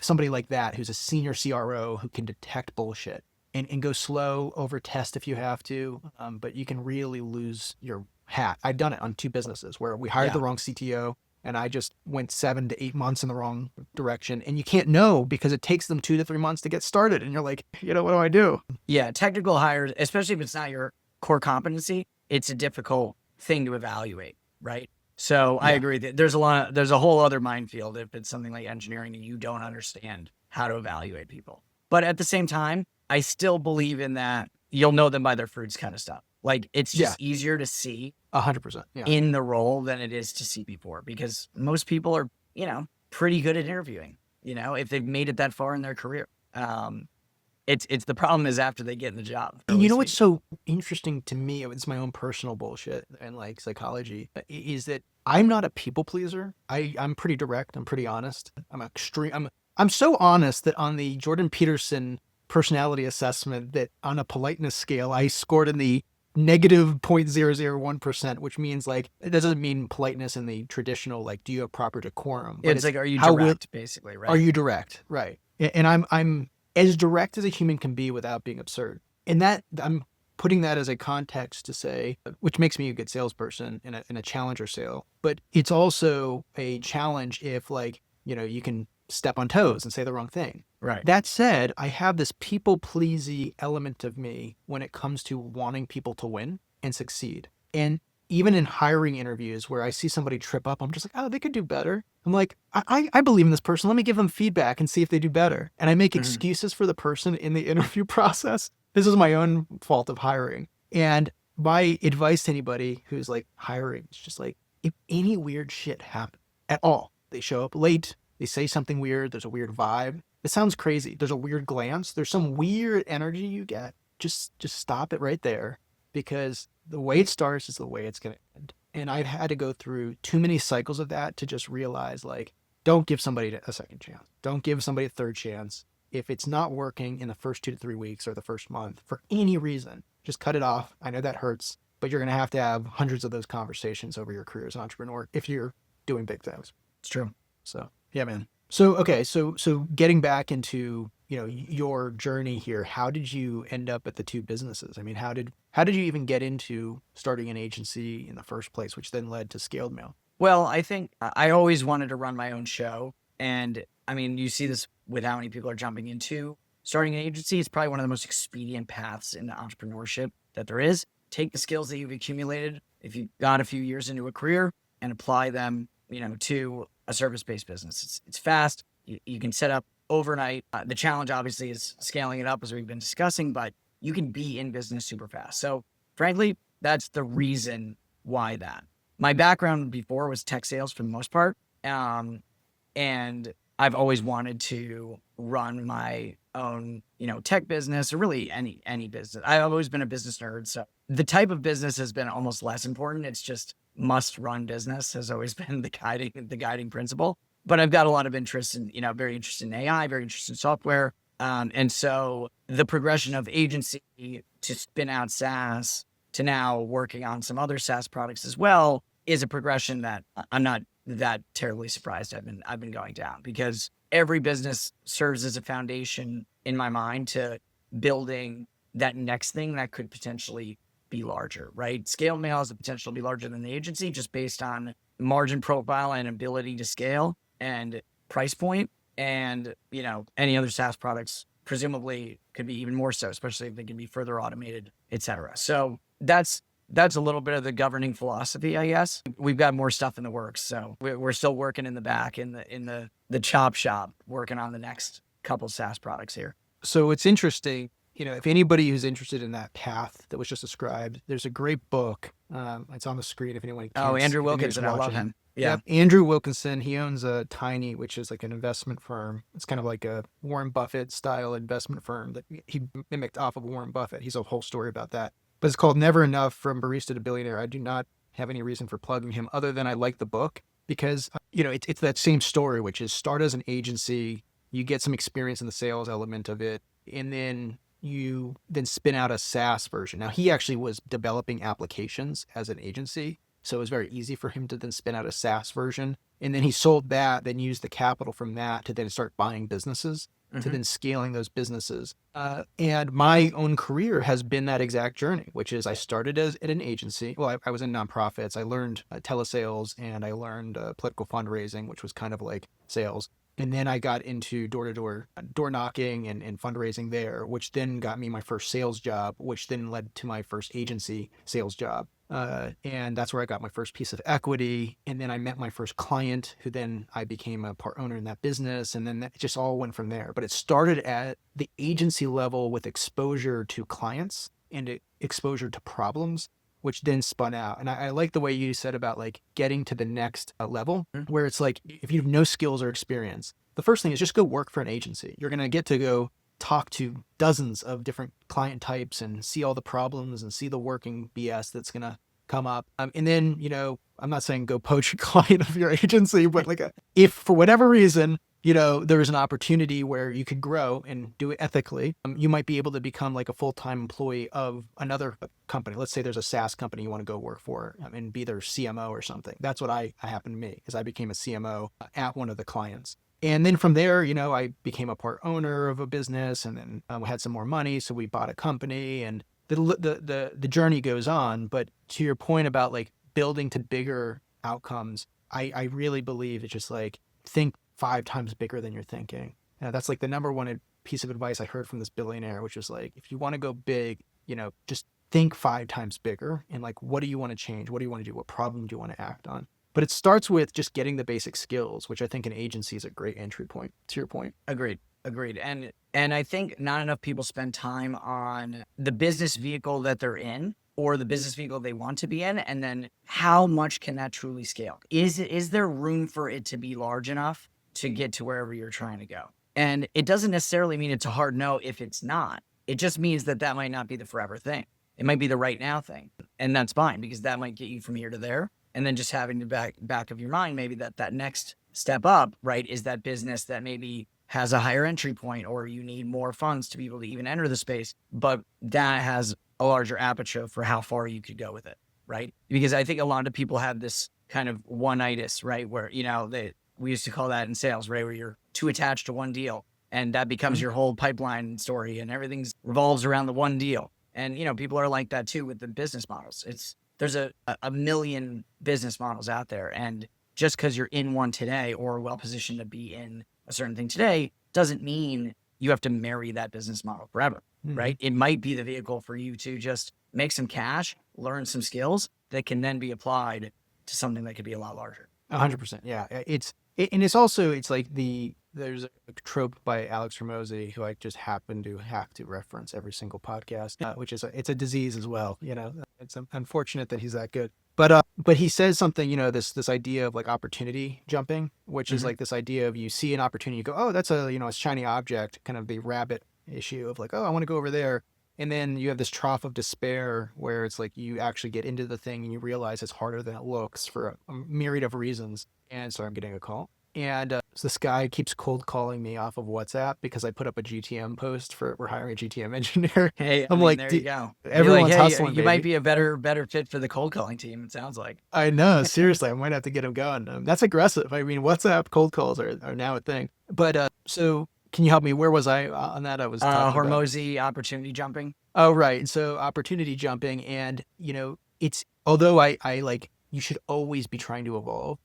somebody like that who's a senior CRO who can detect bullshit and go slow, over test if you have to. But you can really lose your hat. I've done it on 2 businesses where we hired the wrong CTO. And I just went 7 to 8 months in the wrong direction. And you can't know because it takes them 2 to 3 months to get started. And you're like, what do I do? Yeah. Technical hires, especially if it's not your core competency, it's a difficult thing to evaluate. Right. So I agree that there's a whole other minefield if it's something like engineering and you don't understand how to evaluate people. But at the same time, I still believe in that you'll know them by their fruits kind of stuff. Like it's just easier to see 100% in the role than it is to see before, because most people are, pretty good at interviewing, if they've made it that far in their career. It's the problem is after they get in the job. And you know what's Speaking. so interesting to me, it's my own personal bullshit and like psychology, is that I'm not a people pleaser. I'm pretty direct, I'm pretty honest. I'm so honest that on the Jordan Peterson personality assessment, that on a politeness scale, I scored in the negative 0.001%, which means like, it doesn't mean politeness in the traditional, like, do you have proper decorum, but It's it's like, are you how will, direct, basically, are right? you direct? Right. And I'm as direct as a human can be without being absurd. And that I'm putting that as a context to say, which makes me a good salesperson in a challenger sale. But it's also a challenge if, like, you can step on toes and say the wrong thing. Right. That said, I have this people pleasy element of me when it comes to wanting people to win and succeed. And even in hiring interviews where I see somebody trip up, I'm just like, oh, they could do better. I'm like, I believe in this person. Let me give them feedback and see if they do better. And I make Mhm. excuses for the person in the interview process. This is my own fault of hiring. And my advice to anybody who's like hiring is just like, if any weird shit happens at all, they show up late, they say something weird, there's a weird vibe. It sounds crazy. There's a weird glance. There's some weird energy you get. Just stop it right there, because the way it starts is the way it's going to end. And I've had to go through too many cycles of that to just realize, like, don't give somebody a second chance. Don't give somebody a third chance. If it's not working in the first 2 to 3 weeks or the first month for any reason, just cut it off. I know that hurts, but you're going to have hundreds of those conversations over your career as an entrepreneur if you're doing big things. It's true. So, yeah, man. So, okay. So getting back into, your journey here, how did you end up at the two businesses? I mean, how did you even get into starting an agency in the first place, which then led to Scaled Mail? Well, I think I always wanted to run my own show. And I mean, you see this with how many people are jumping into starting an agency. It's probably one of the most expedient paths into entrepreneurship that there is. Take the skills that you've accumulated, if you've got a few years into a career, and apply them, to a service-based business. It's fast. You can set up overnight. The challenge obviously is scaling it up, as we've been discussing, but you can be in business super fast. So frankly, that's the reason why that. My background before was tech sales for the most part. And I've always wanted to run my own, tech business, or really any business. I've always been a business nerd. So the type of business has been almost less important. It's just must run business has always been the guiding principle. But I've got a lot of interest in, very interested in AI, very interested in software. And so the progression of agency to spin out SaaS to now working on some other SaaS products as well is a progression that I'm not that terribly surprised I've been going down, because every business serves as a foundation in my mind to building that next thing that could potentially be larger, right? Scaled Mail has the potential to be larger than the agency just based on margin profile and ability to scale and price point. And, any other SaaS products presumably could be even more so, especially if they can be further automated, et cetera. So that's a little bit of the governing philosophy, I guess. We've got more stuff in the works, so we're still working in the back in the chop shop, working on the next couple SaaS products here. So it's interesting, if anybody who's interested in that path that was just described, there's a great book. It's on the screen if anyone can. Oh, Andrew Wilkinson, I love him. Yeah. Yep. Andrew Wilkinson, he owns a Tiny, which is like an investment firm. It's kind of like a Warren Buffett style investment firm that he mimicked off of Warren Buffett. He's a whole story about that. But it's called Never Enough: From Barista to Billionaire. I do not have any reason for plugging him other than I like the book because, it's that same story, which is start as an agency, you get some experience in the sales element of it, and then you then spin out a SaaS version. Now, he actually was developing applications as an agency, so it was very easy for him to then spin out a SaaS version. And then he sold that, then used the capital from that to then start buying businesses, to then scaling those businesses. And my own career has been that exact journey, which is I started at an agency. Well, I was in nonprofits. I learned telesales, and I learned political fundraising, which was kind of like sales. And then I got into door-to-door door knocking and fundraising there, which then got me my first sales job, which then led to my first agency sales job. And that's where I got my first piece of equity. And then I met my first client, who then I became a part owner in that business. And then that just all went from there. But it started at the agency level with exposure to clients and exposure to problems, which then spun out. And I like the way you said about like getting to the next level, where it's like, if you have no skills or experience, the first thing is just go work for an agency. You're going to get to go talk to dozens of different client types and see all the problems and see the working BS that's going to come up. And then, I'm not saying go poach a client of your agency, but like if for whatever reason, there is an opportunity where you could grow and do it ethically, you might be able to become like a full-time employee of another company. Let's say there's a SaaS company you want to go work for, and be their CMO or something. That's what I happened to me, because I became a CMO at one of the clients. And then from there, I became a part owner of a business, and then we had some more money, so we bought a company, and the journey goes on. But to your point about like building to bigger outcomes, I really believe it's just like think 5 times bigger than you're thinking. That's like the number one piece of advice I heard from this billionaire, which was like, if you want to go big, just think 5 times bigger. And like, what do you want to change? What do you want to do? What problem do you want to act on? But it starts with just getting the basic skills, which I think an agency is a great entry point, to your point. Agreed. And I think not enough people spend time on the business vehicle that they're in, or the business vehicle they want to be in, and then how much can that truly scale? Is there room for it to be large enough to get to wherever you're trying to go? And it doesn't necessarily mean it's a hard no if it's not. It just means that might not be the forever thing. It might be the right now thing. And that's fine, because that might get you from here to there. And then just having the back of your mind, maybe that next step up, right, is that business that maybe has a higher entry point, or you need more funds to be able to even enter the space, but that has a larger aperture for how far you could go with it, right? Because I think a lot of people have this kind of one-itis, right, where, we used to call that in sales, right, where you're too attached to one deal, and that becomes your whole pipeline story, and everything revolves around the one deal. And, people are like that too with the business models. There's a million business models out there, and just because you're in one today or well positioned to be in a certain thing today doesn't mean you have to marry that business model forever, right? It might be the vehicle for you to just make some cash, learn some skills that can then be applied to something that could be a lot larger. 100%. Yeah. It's like there's a trope by Alex Ramosi, who I just happen to have to reference every single podcast, which is it's a disease as well. It's unfortunate that he's that good. But he says something, this idea of like opportunity jumping, which is like this idea of you see an opportunity, you go, oh, that's a shiny object, kind of the rabbit issue of like, oh, I want to go over there. And then you have this trough of despair where it's like you actually get into the thing and you realize it's harder than it looks for a myriad of reasons. And so I'm getting a call. And so this guy keeps cold calling me off of WhatsApp because I put up a GTM post we're hiring a GTM engineer. Hey, I'm like, there you go. Everyone's hustling. You might be a better fit for the cold calling team, it sounds like. I know, seriously, I might have to get him going. That's aggressive. I mean, WhatsApp cold calls are now a thing. But so can you help me? Where was I on that? I was talking Hormozy opportunity jumping. Oh, right. So opportunity jumping, and it's, although I like, you should always be trying to evolve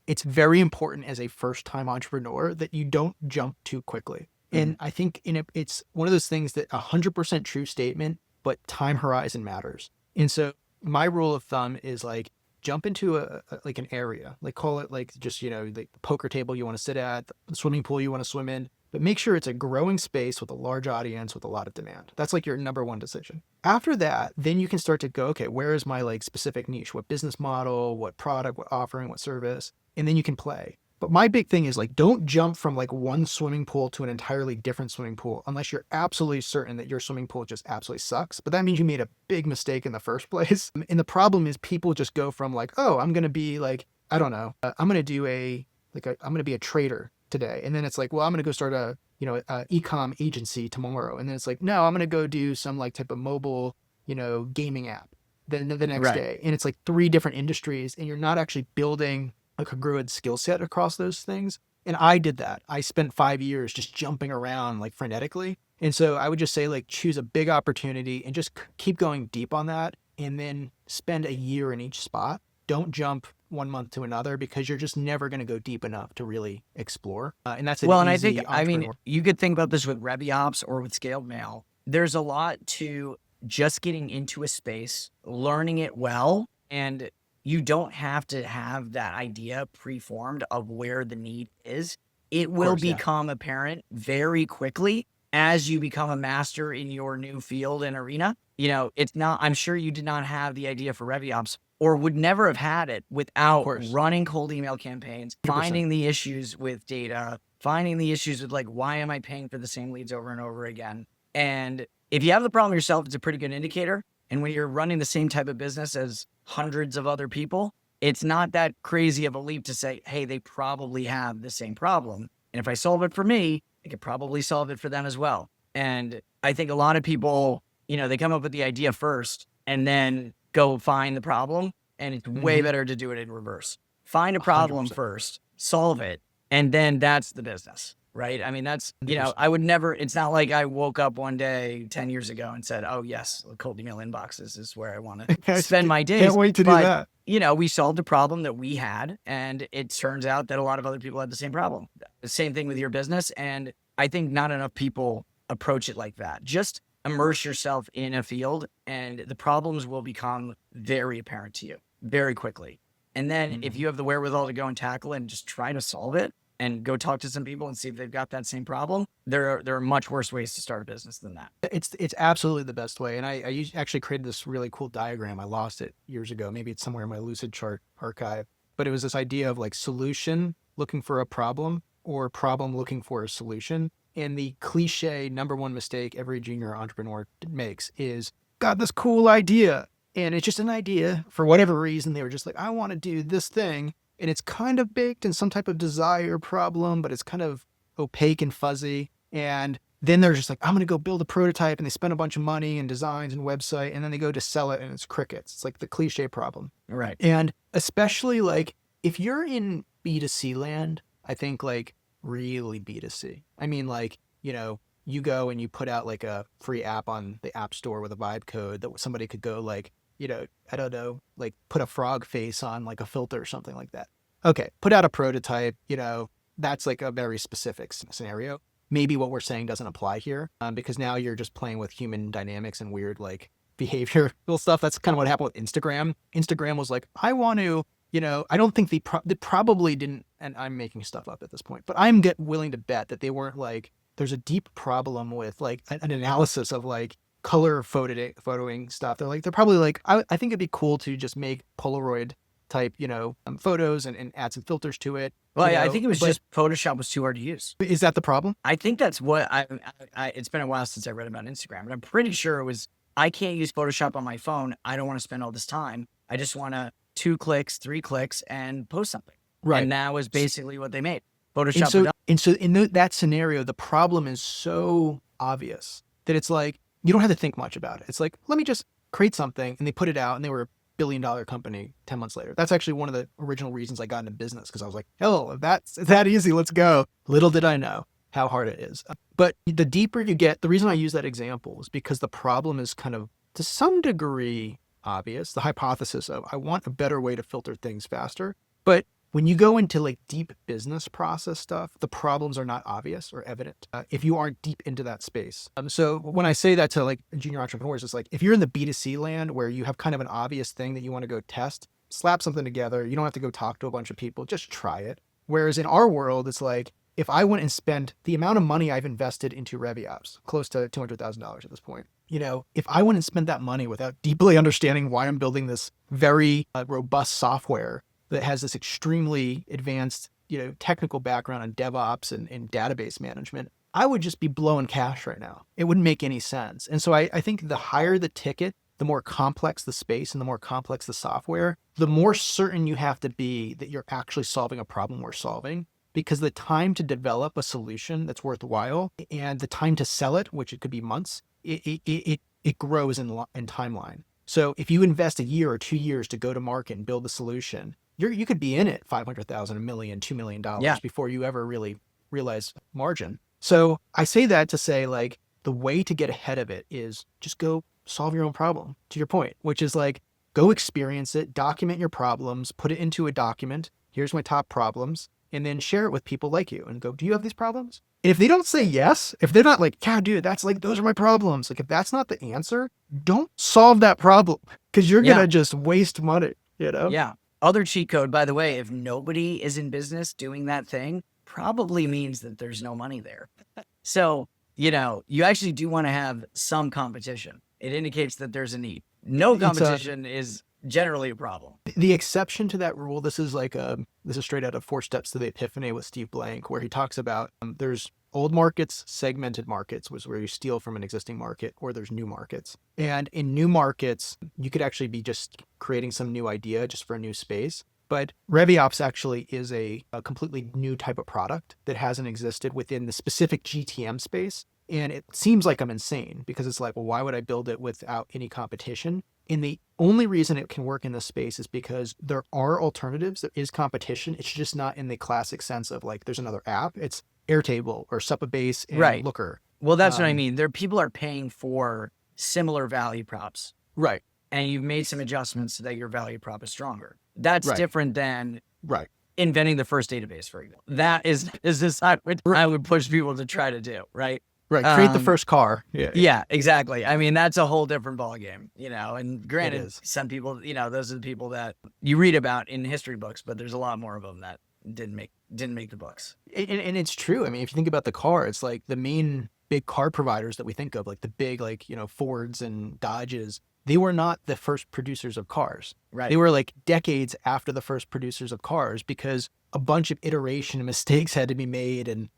it's very important as a first-time entrepreneur that you don't jump too quickly. And I think it's one of those things that 100% true statement, but time horizon matters. And so my rule of thumb is like, jump into like an area, like call it like just, the poker table you want to sit at, the swimming pool you want to swim in, but make sure it's a growing space with a large audience with a lot of demand. That's like your number one decision. After that, then you can start to go, okay, where is my like specific niche? What business model, what product, what offering, what service? And then you can play. But my big thing is like, don't jump from like one swimming pool to an entirely different swimming pool unless you're absolutely certain that your swimming pool just absolutely sucks. But that means you made a big mistake in the first place. And the problem is people just go from like, oh, I'm going to be like, I don't know, I'm going to do I'm going to be a trader today. And then it's like, well, I'm going to go start a e-com agency tomorrow. And then it's like, no, I'm going to go do some like type of mobile, gaming app then the next day. And it's like 3 different industries, and you're not actually building a congruent skill set across those things. And I did that. I spent 5 years just jumping around like frenetically. And so I would just say like, choose a big opportunity and just keep going deep on that, and then spend a year in each spot. Don't jump one month to another, because you're just never going to go deep enough to really explore. And that's and I think, you could think about this with ReviOps or with Scaled Mail. There's a lot to just getting into a space, learning it well, and you don't have to have that idea preformed of where the need is. It will become apparent very quickly as you become a master in your new field and arena. It's not, I'm sure you did not have the idea for ReviOps, or would never have had it without running cold email campaigns, 100%. finding the issues with data, finding the issues with like, why am I paying for the same leads over and over again? And if you have the problem yourself, it's a pretty good indicator. And when you're running the same type of business as hundreds of other people, it's not that crazy of a leap to say, hey, they probably have the same problem. And if I solve it for me, I could probably solve it for them as well. And I think a lot of people, they come up with the idea first and then go find the problem. And it's way better to do it in reverse. Find a problem 100%. first, solve it, and then that's the business, right? I mean, that's, 100%. I would never, it's not like I woke up one day 10 years ago and said, oh, yes, cold email inboxes is where I want to spend my days. Can't wait to do that. We solved a problem that we had, and it turns out that a lot of other people had the same problem. The same thing with your business. And I think not enough people approach it like that. Just immerse yourself in a field, and the problems will become very apparent to you very quickly. And then if you have the wherewithal to go and tackle it and just try to solve it and go talk to some people and see if they've got that same problem, there are much worse ways to start a business than that. It's absolutely the best way. And I actually created this really cool diagram. I lost it years ago. Maybe it's somewhere in my Lucid Chart archive. But it was this idea of like solution looking for a problem or problem looking for a solution. And the cliche number one mistake every junior entrepreneur makes is, got this cool idea. And it's just an idea. For whatever reason, they were just like, I want to do this thing. And it's kind of baked in some type of desire problem, but it's kind of opaque and fuzzy. And then they're just like, I'm going to go build a prototype. And they spend a bunch of money and designs and website. And then they go to sell it and it's crickets. It's like the cliche problem. Right. And especially like if you're in B2C land, I think like really B2C. I mean, like, you go and you put out like a free app on the app store with a vibe code that somebody could go like, I don't know, like put a frog face on like a filter or something like that. Okay, put out a prototype, that's like a very specific scenario. Maybe what we're saying doesn't apply here because now you're just playing with human dynamics and weird like behavioral stuff. That's kind of what happened with Instagram. Instagram was like, I want to, I don't think they probably didn't, and I'm making stuff up at this point, but I'm willing to bet that they weren't like, there's a deep problem with like an analysis of like color photoing stuff. They're probably like, I think it'd be cool to just make Polaroid type, photos and add some filters to it. Well, I think it was just Photoshop was too hard to use. Is that the problem? I think that's what it's been a while since I read about Instagram, but I'm pretty sure it was, I can't use Photoshop on my phone. I don't want to spend all this time. I just want to 2 clicks, 3 clicks and post something. Right. And that was basically what they made. Photoshop. And so in that scenario, the problem is so obvious that it's like, you don't have to think much about it. It's like, let me just create something. And they put it out and they were a billion-dollar company 10 months later. That's actually one of the original reasons I got into business because I was like, hell, if that's that easy, let's go. Little did I know how hard it is. But the deeper you get, the reason I use that example is because the problem is kind of to some degree obvious. The hypothesis of I want a better way to filter things faster. But when you go into like deep business process stuff, the problems are not obvious or evident if you aren't deep into that space. So when I say that to like junior entrepreneurs, it's like if you're in the B2C land where you have kind of an obvious thing that you want to go test, slap something together. You don't have to go talk to a bunch of people, just try it. Whereas in our world, it's like if I went and spent the amount of money I've invested into ReviOps, close to $200,000 at this point, if I went and spent that money without deeply understanding why I'm building this very robust software that has this extremely advanced, technical background on DevOps and database management, I would just be blowing cash right now. It wouldn't make any sense. And so I think the higher the ticket, the more complex the space and the more complex the software, the more certain you have to be that you're actually solving a problem we're solving. Because the time to develop a solution that's worthwhile and the time to sell it, which it could be months, it grows in timeline. So if you invest a year or 2 years to go to market and build a solution, you could be in it $500,000, $1 million, $2 million before you ever really realize margin. So I say that to say like the way to get ahead of it is just go solve your own problem, to your point, which is like go experience it, document your problems, put it into a document. Here's my top problems. And then share it with people like you and go, do you have these problems? And if they don't say yes, if they're not like, yeah, dude, that's like, those are my problems. Like if that's not the answer, don't solve that problem because you're going to just waste money, Yeah. Other cheat code, by the way, if nobody is in business doing that thing, probably means that there's no money there. So, you actually do want to have some competition. It indicates that there's a need. No competition is generally a problem. The exception to that rule, this is straight out of Four Steps to the Epiphany with Steve Blank, where he talks about there's old markets, segmented markets, was where you steal from an existing market, or there's new markets. And in new markets, you could actually be just creating some new idea just for a new space. But ReviOps actually is a completely new type of product that hasn't existed within the specific GTM space. And it seems like I'm insane because it's like, well, why would I build it without any competition? And the only reason it can work in this space is because there are alternatives. There is competition. It's just not in the classic sense of like there's another app. It's Airtable or Supabase and Right. Looker. Well, that's what I mean. People are paying for similar value props. Right. And you've made some adjustments so that your value prop is stronger. That's Right. different than Right. inventing the first database, for example. That is this I would push people to try to do, right? Right. Create the first car. Yeah. Yeah, exactly. I mean, that's a whole different ballgame, and granted, is. some people, those are the people that you read about in history books, but there's a lot more of them that didn't make the books. And it's true. I mean, if you think about the car, it's like the main big car providers that we think of, like the big, Fords and Dodges, they were not the first producers of cars. Right. They were like decades after the first producers of cars because a bunch of iteration and mistakes had to be made. And,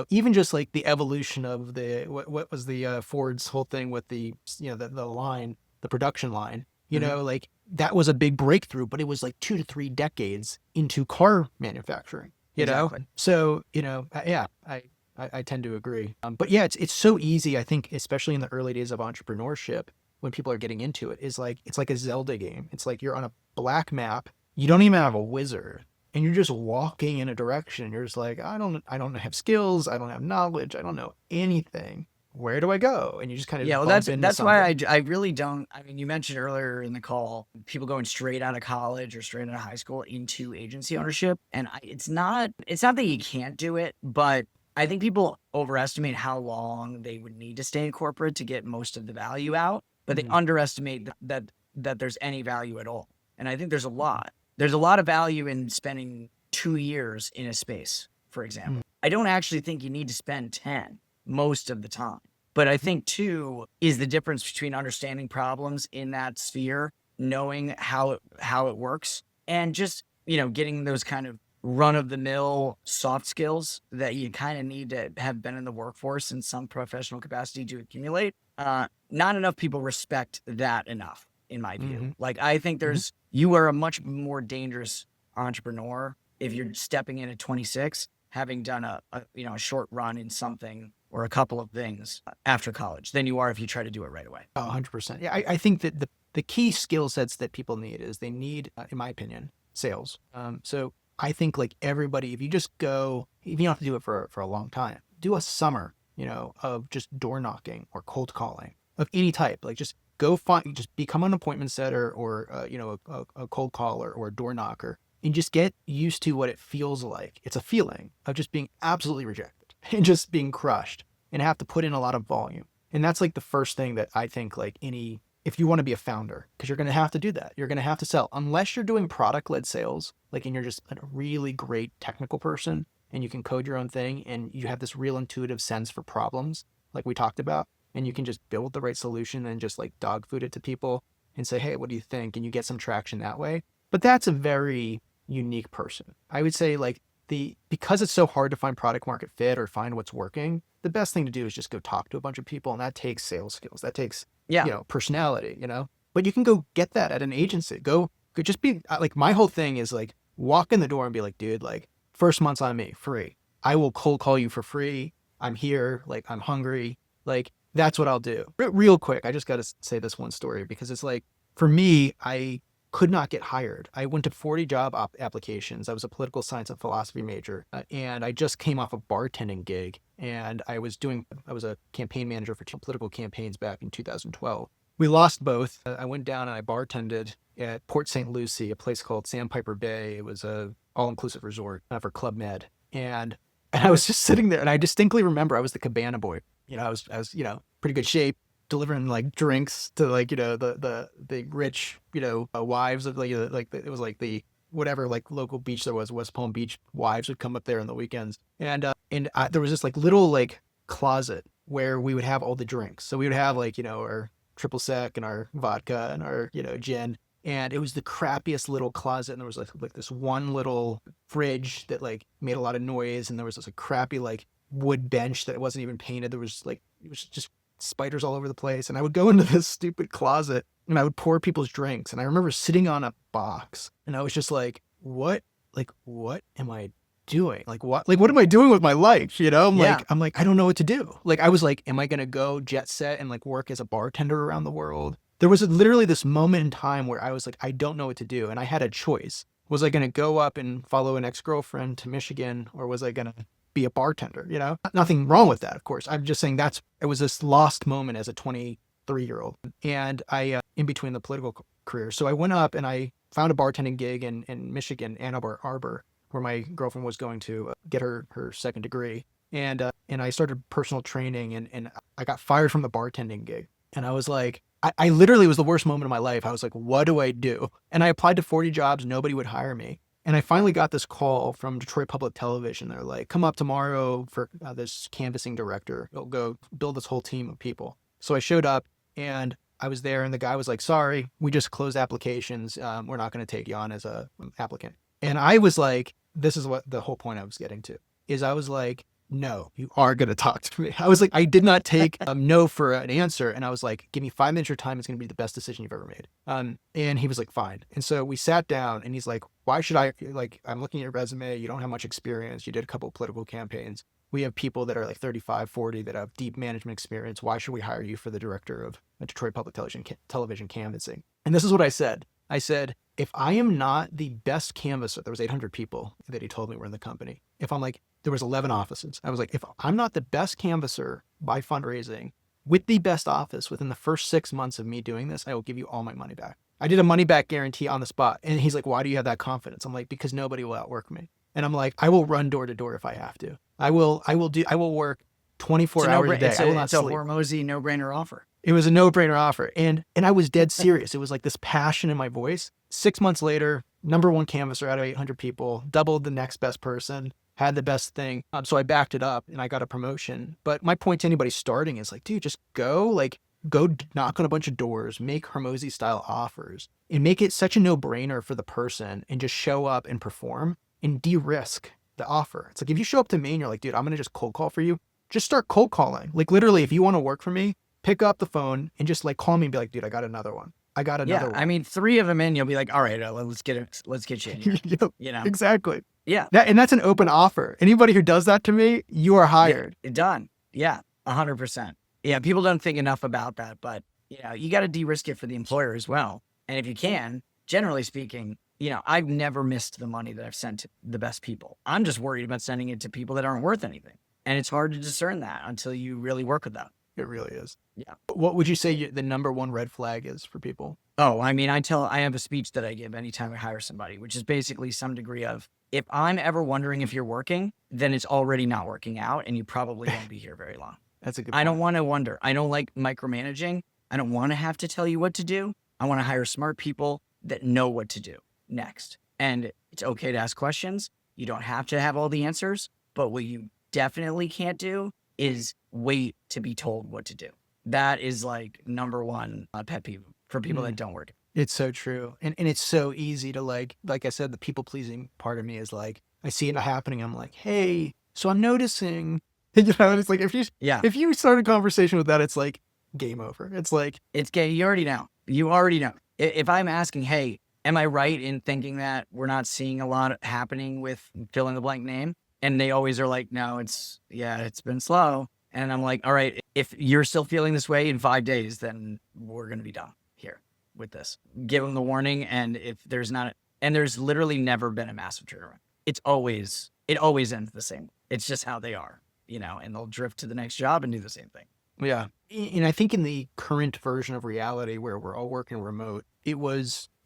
even just like the evolution of what was the Ford's whole thing with the line, the production line, like that was a big breakthrough, but it was like 2 to 3 decades into car manufacturing, Exactly. So, yeah, I tend to agree. But yeah, it's so easy. I think, especially in the early days of entrepreneurship, when people are getting into it, it's like a Zelda game. It's like you're on a black map. You don't even have a wizard, and you're just walking in a direction. You're just like, I don't have skills. I don't have knowledge. I don't know anything. Where do I go? And you just kind of Yeah, well, bump into that's why something. I really don't. I mean, you mentioned earlier in the call people going straight out of college or straight out of high school into agency ownership, and it's not that you can't do it, but I think people overestimate how long they would need to stay in corporate to get most of the value out, but they underestimate that there's any value at all. And I think there's a lot. There's a lot of value in spending 2 years in a space, for example. I don't actually think you need to spend 10 most of the time. But I think, too, is the difference between understanding problems in that sphere, knowing how it works, and just, getting those kind of run-of-the-mill soft skills that you kind of need to have been in the workforce in some professional capacity to accumulate. Not enough people respect that enough, in my view. Like, I think you are a much more dangerous entrepreneur if you're stepping in at 26, having done a short run in something or a couple of things after college than you are if you try to do it right away. 100%. Yeah, I think that the key skill sets that people need is they need, in my opinion, sales. So I think like everybody, if you just go, if you don't have to do it for a long time, do a summer, of just door knocking or cold calling of any type. Like just just become an appointment setter or, a cold caller or a door knocker, and just get used to what it feels like. It's a feeling of just being absolutely rejected and just being crushed and have to put in a lot of volume. And that's like the first thing that I think if you want to be a founder, because you're going to have to do that. You're going to have to sell unless you're doing product-led sales, and you're just a really great technical person and you can code your own thing and you have this real intuitive sense for problems like we talked about, and you can just build the right solution and just like dog food it to people and say, hey, what do you think? And you get some traction that way. But that's a very unique person. I would say because it's so hard to find product market fit or find what's working, the best thing to do is just go talk to a bunch of people. And that takes sales skills. That takes, personality, but you can go get that at an agency. Go just be like, my whole thing is like, walk in the door and be like, dude, like first month's on me, free. I will cold call you for free. I'm here. Like I'm hungry. Like that's what I'll do. Real quick. I just got to say this one story because it's like, for me, I could not get hired. I went to 40 job applications. I was a political science and philosophy major, and I just came off a bartending gig. And I was a campaign manager for 2 political campaigns back in 2012. We lost both. I went down and I bartended at Port St. Lucie, a place called Sandpiper Bay. It was a all-inclusive resort for Club Med. And I was just sitting there, and I distinctly remember I was the cabana boy. I was pretty good shape, delivering like drinks to the rich wives of it was like the whatever like local beach there was, West Palm Beach wives would come up there on the weekends, and there was this like little like closet where we would have all the drinks. So we would have our triple sec and our vodka and our gin, and it was the crappiest little closet. And there was like this one little fridge that like made a lot of noise, and there was this like crappy like wood bench that wasn't even painted. There was like, it was just spiders all over the place. And I would go into this stupid closet and I would pour people's drinks. And I remember sitting on a box and I was just like, what am I doing? What am I doing with my life? You know, I'm like, I don't know what to do. Like, I was like, am I going to go jet set and like work as a bartender around the world? There was literally this moment in time where I was like, I don't know what to do. And I had a choice. Was I going to go up and follow an ex-girlfriend to Michigan, or was I going to be a bartender? You know, nothing wrong with that, of course. I'm just saying it was this lost moment as a 23-year-old. And in between the political career. So I went up and I found a bartending gig in Michigan, Ann Arbor, where my girlfriend was going to get her second degree. And I started personal training, and I got fired from the bartending gig. And I was like, I literally, was the worst moment of my life. I was like, what do I do? And I applied to 40 jobs. Nobody would hire me. And I finally got this call from Detroit Public Television. They're like, come up tomorrow for this canvassing director. He'll go build this whole team of people. So I showed up and I was there, and the guy was like, sorry, we just closed applications. We're not going to take you on as a applicant. And I was like, this is what the whole point I was getting to is. I was like, no, you are going to talk to me. I was like, I did not take no for an answer. And I was like, give me 5 minutes of your time. It's going to be the best decision you've ever made. And he was like, fine. And so we sat down, and he's like, why should I, like, I'm looking at your resume. You don't have much experience. You did a couple of political campaigns. We have people that are like 35, 40 that have deep management experience. Why should we hire you for the director of Detroit Public Television canvassing? And this is what I said. I said, if I am not the best canvasser, there was 800 people that he told me were in the company. If I'm like, there was 11 offices. I was like, if I'm not the best canvasser by fundraising with the best office within the first 6 months of me doing this, I will give you all my money back. I did a money back guarantee on the spot. And he's like, why do you have that confidence? I'm like, because nobody will outwork me. And I'm like, I will run door to door if I have to. I will work 24 hours a day. I will not sleep. It's a Hormozy no-brainer offer. It was a no-brainer offer. And I was dead serious. It was like this passion in my voice. 6 months later, #1 canvasser out of 800 people, doubled the next best person, had the best thing. So I backed it up and I got a promotion. But my point to anybody starting is like, dude, just go knock on a bunch of doors, make Hormozy style offers, and make it such a no-brainer for the person, and just show up and perform and de-risk the offer. It's like, if you show up to me and you're like, dude, I'm going to just cold call for you, just start cold calling. Like, literally, if you want to work for me, pick up the phone and just like call me and be like, dude, I got another one. Yeah, I mean, 3 of them in, you'll be like, all right, let's get you in here. Yep, you know? Exactly. Yeah. And that's an open offer. Anybody who does that to me, you are hired. Yeah, done. Yeah, 100%. Yeah, people don't think enough about that, but you got to de-risk it for the employer as well. And if you can, generally speaking, I've never missed the money that I've sent to the best people. I'm just worried about sending it to people that aren't worth anything. And it's hard to discern that until you really work with them. It really is. Yeah. What would you say the #1 red flag is for people? Oh, I mean, I have a speech that I give anytime I hire somebody, which is basically some degree of, if I'm ever wondering if you're working, then it's already not working out and you probably won't be here very long. That's a good point. I don't want to wonder. I don't like micromanaging. I don't want to have to tell you what to do. I want to hire smart people that know what to do next. And it's okay to ask questions. You don't have to have all the answers, but what you definitely can't do is wait to be told what to do. That is like #1 pet peeve for people that don't work. It's so true. And it's so easy to like I said, the people pleasing part of me is like, I see it happening. I'm like, hey, so I'm noticing, and it's like, if you start a conversation with that, it's like game over. It's like, it's gay. You already know. If I'm asking, hey, am I right in thinking that we're not seeing a lot happening with fill in the blank name? And they always are like, no, it's been slow. And I'm like, all right, if you're still feeling this way in 5 days, then we're going to be done here with this. Give them the warning. And if there's not, and there's literally never been a massive turnaround. It always ends the same. It's just how they are, and they'll drift to the next job and do the same thing. Yeah. And I think in the current version of reality where we're all working remote, I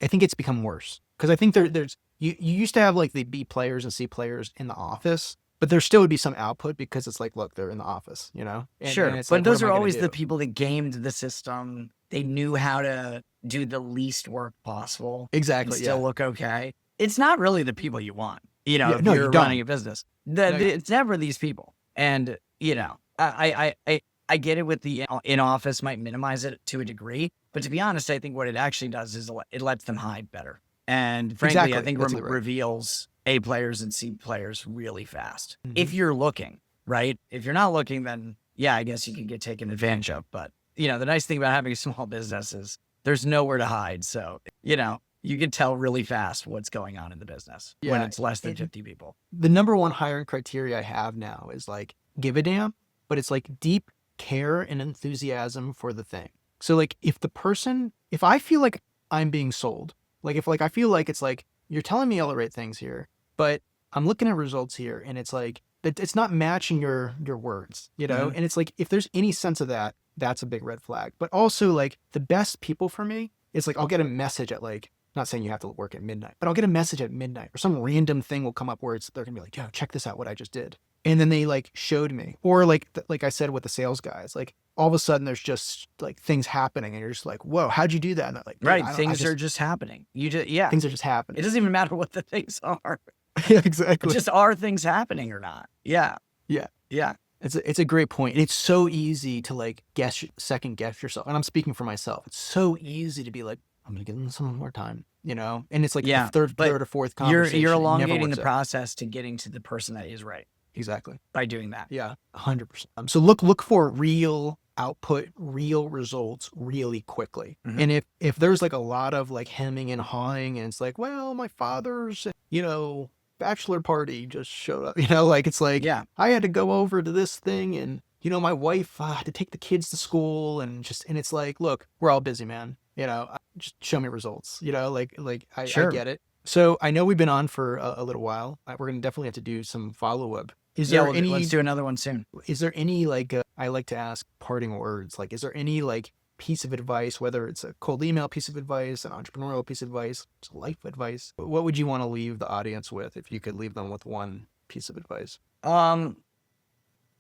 think it's become worse. Because I think there's, you used to have like the B players and C players in the office, but there still would be some output because it's like, look, they're in the office, Sure. And it's but like, those are always the people that gamed the system. They knew how to do the least work possible. Exactly. And still look okay. It's not really the people you want, if no, you're you don't. running a business. It's never these people. And, I get it with the in office might minimize it to a degree, But to be honest, I think what it actually does is it lets them hide better. And frankly, I Exactly. think That's right. reveals A players and C players really fast. If Mhm. you're looking, right? If you're not looking, then yeah, I guess you could get taken advantage of. But, the nice thing about having a small business is there's nowhere to hide. So, you can tell really fast what's going on in the business when Yeah. it's less than 50 people. The number one hiring criteria I have now is like give a damn, but it's like deep care and enthusiasm for the thing. So like if I feel like I'm being sold, like if like I feel like it's like you're telling me all the right things here, but I'm looking at results here and it's like it's not matching your words, Mhm. And it's like if there's any sense of that, that's a big red flag. But also like the best people for me is like I'll get a message at like not saying you have to work at midnight, but I'll get a message at midnight or some random thing will come up where they're gonna be like, yo, check this out, what I just did. And then they like showed me, or like I said with the sales guys, like all of a sudden there's just like things happening and you're just like, whoa, how'd you do that? And they're like, dude, Right. Things are just happening. Yeah. things are just It happening. doesn't even matter what the things are. Yeah, It exactly. just are things happening or not. Yeah. Yeah. Yeah. It's a great point. And it's so easy to like second guess yourself. And I'm speaking for myself. It's so easy to be like, I'm gonna give them some more time, And it's like the Yeah. third But or fourth you're conversation. It never elongating the works out. process to getting to the person that is right Exactly. by doing that. Yeah, 100%. So look for real output, real results really quickly. Mhm. And if there's like a lot of like hemming and hawing and it's like, well, my father's, bachelor party just showed up, like it's like Yeah. I had to go over to this thing and my wife had to take the kids to school and it's like, look, we're all busy, man. Just show me results, I Sure. get it. So I know we've been on for a little while. We're going to definitely have to do some follow-up. Is Yeah. there Well, let's any do another one soon. like I like to ask parting words, like is there any like piece of advice, whether it's a cold email piece of advice, an entrepreneurial piece of advice, just life advice, what would you want to leave the audience with if you could leave them with one piece of advice? Um,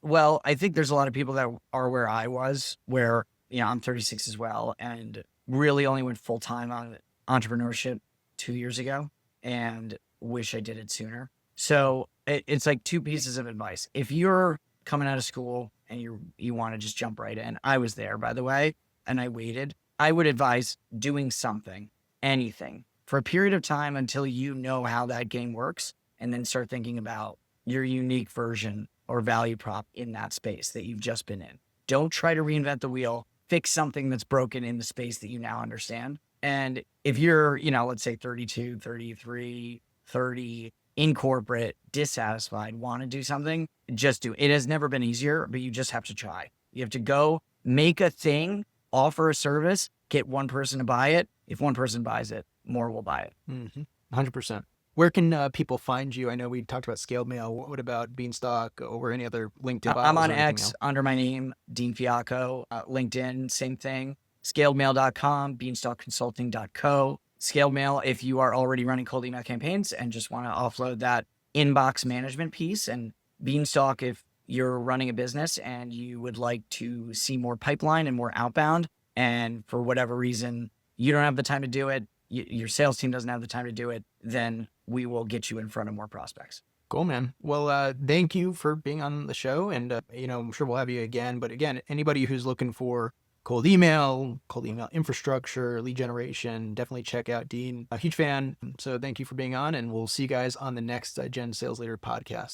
well, I think there's a lot of people that are where I was, where, I'm 36 as well, and really only went full time on entrepreneurship 2 years ago and wish I did it sooner. So it's like two pieces of advice. If you're coming out of school and you want to just jump right in, I was there, by the way, and I waited. I would advise doing something, anything, for a period of time until you know how that game works, and then start thinking about your unique version or value prop in that space that you've just been in. Don't try to reinvent the wheel. Fix something that's broken in the space that you now understand. And if you're, let's say 32, 33, 30, in corporate, dissatisfied, want to do something, just do it. It has never been easier, but you just have to try. You have to go make a thing, offer a service, get one person to buy it. If one person buys it, more will buy it. 100%. Where can people find you? I know we talked about Scaled Mail. What about Beanstalk or any other LinkedIn I'm bios on or anything X else? under my name, Dean Fiacco. LinkedIn, same thing. Scaledmail.com, beanstalkconsulting.co. Scaled Mail, if you are already running cold email campaigns and just want to offload that inbox management piece. And Beanstalk, if you're running a business and you would like to see more pipeline and more outbound, and for whatever reason, you don't have the time to do it, your sales team doesn't have the time to do it, then we will get you in front of more prospects. Cool, man. Well, thank you for being on the show. And, I'm sure we'll have you again. But again, anybody who's looking for cold email infrastructure, lead generation, definitely check out Dean. A huge fan. So thank you for being on. And we'll see you guys on the next Gen Sales Leader podcast.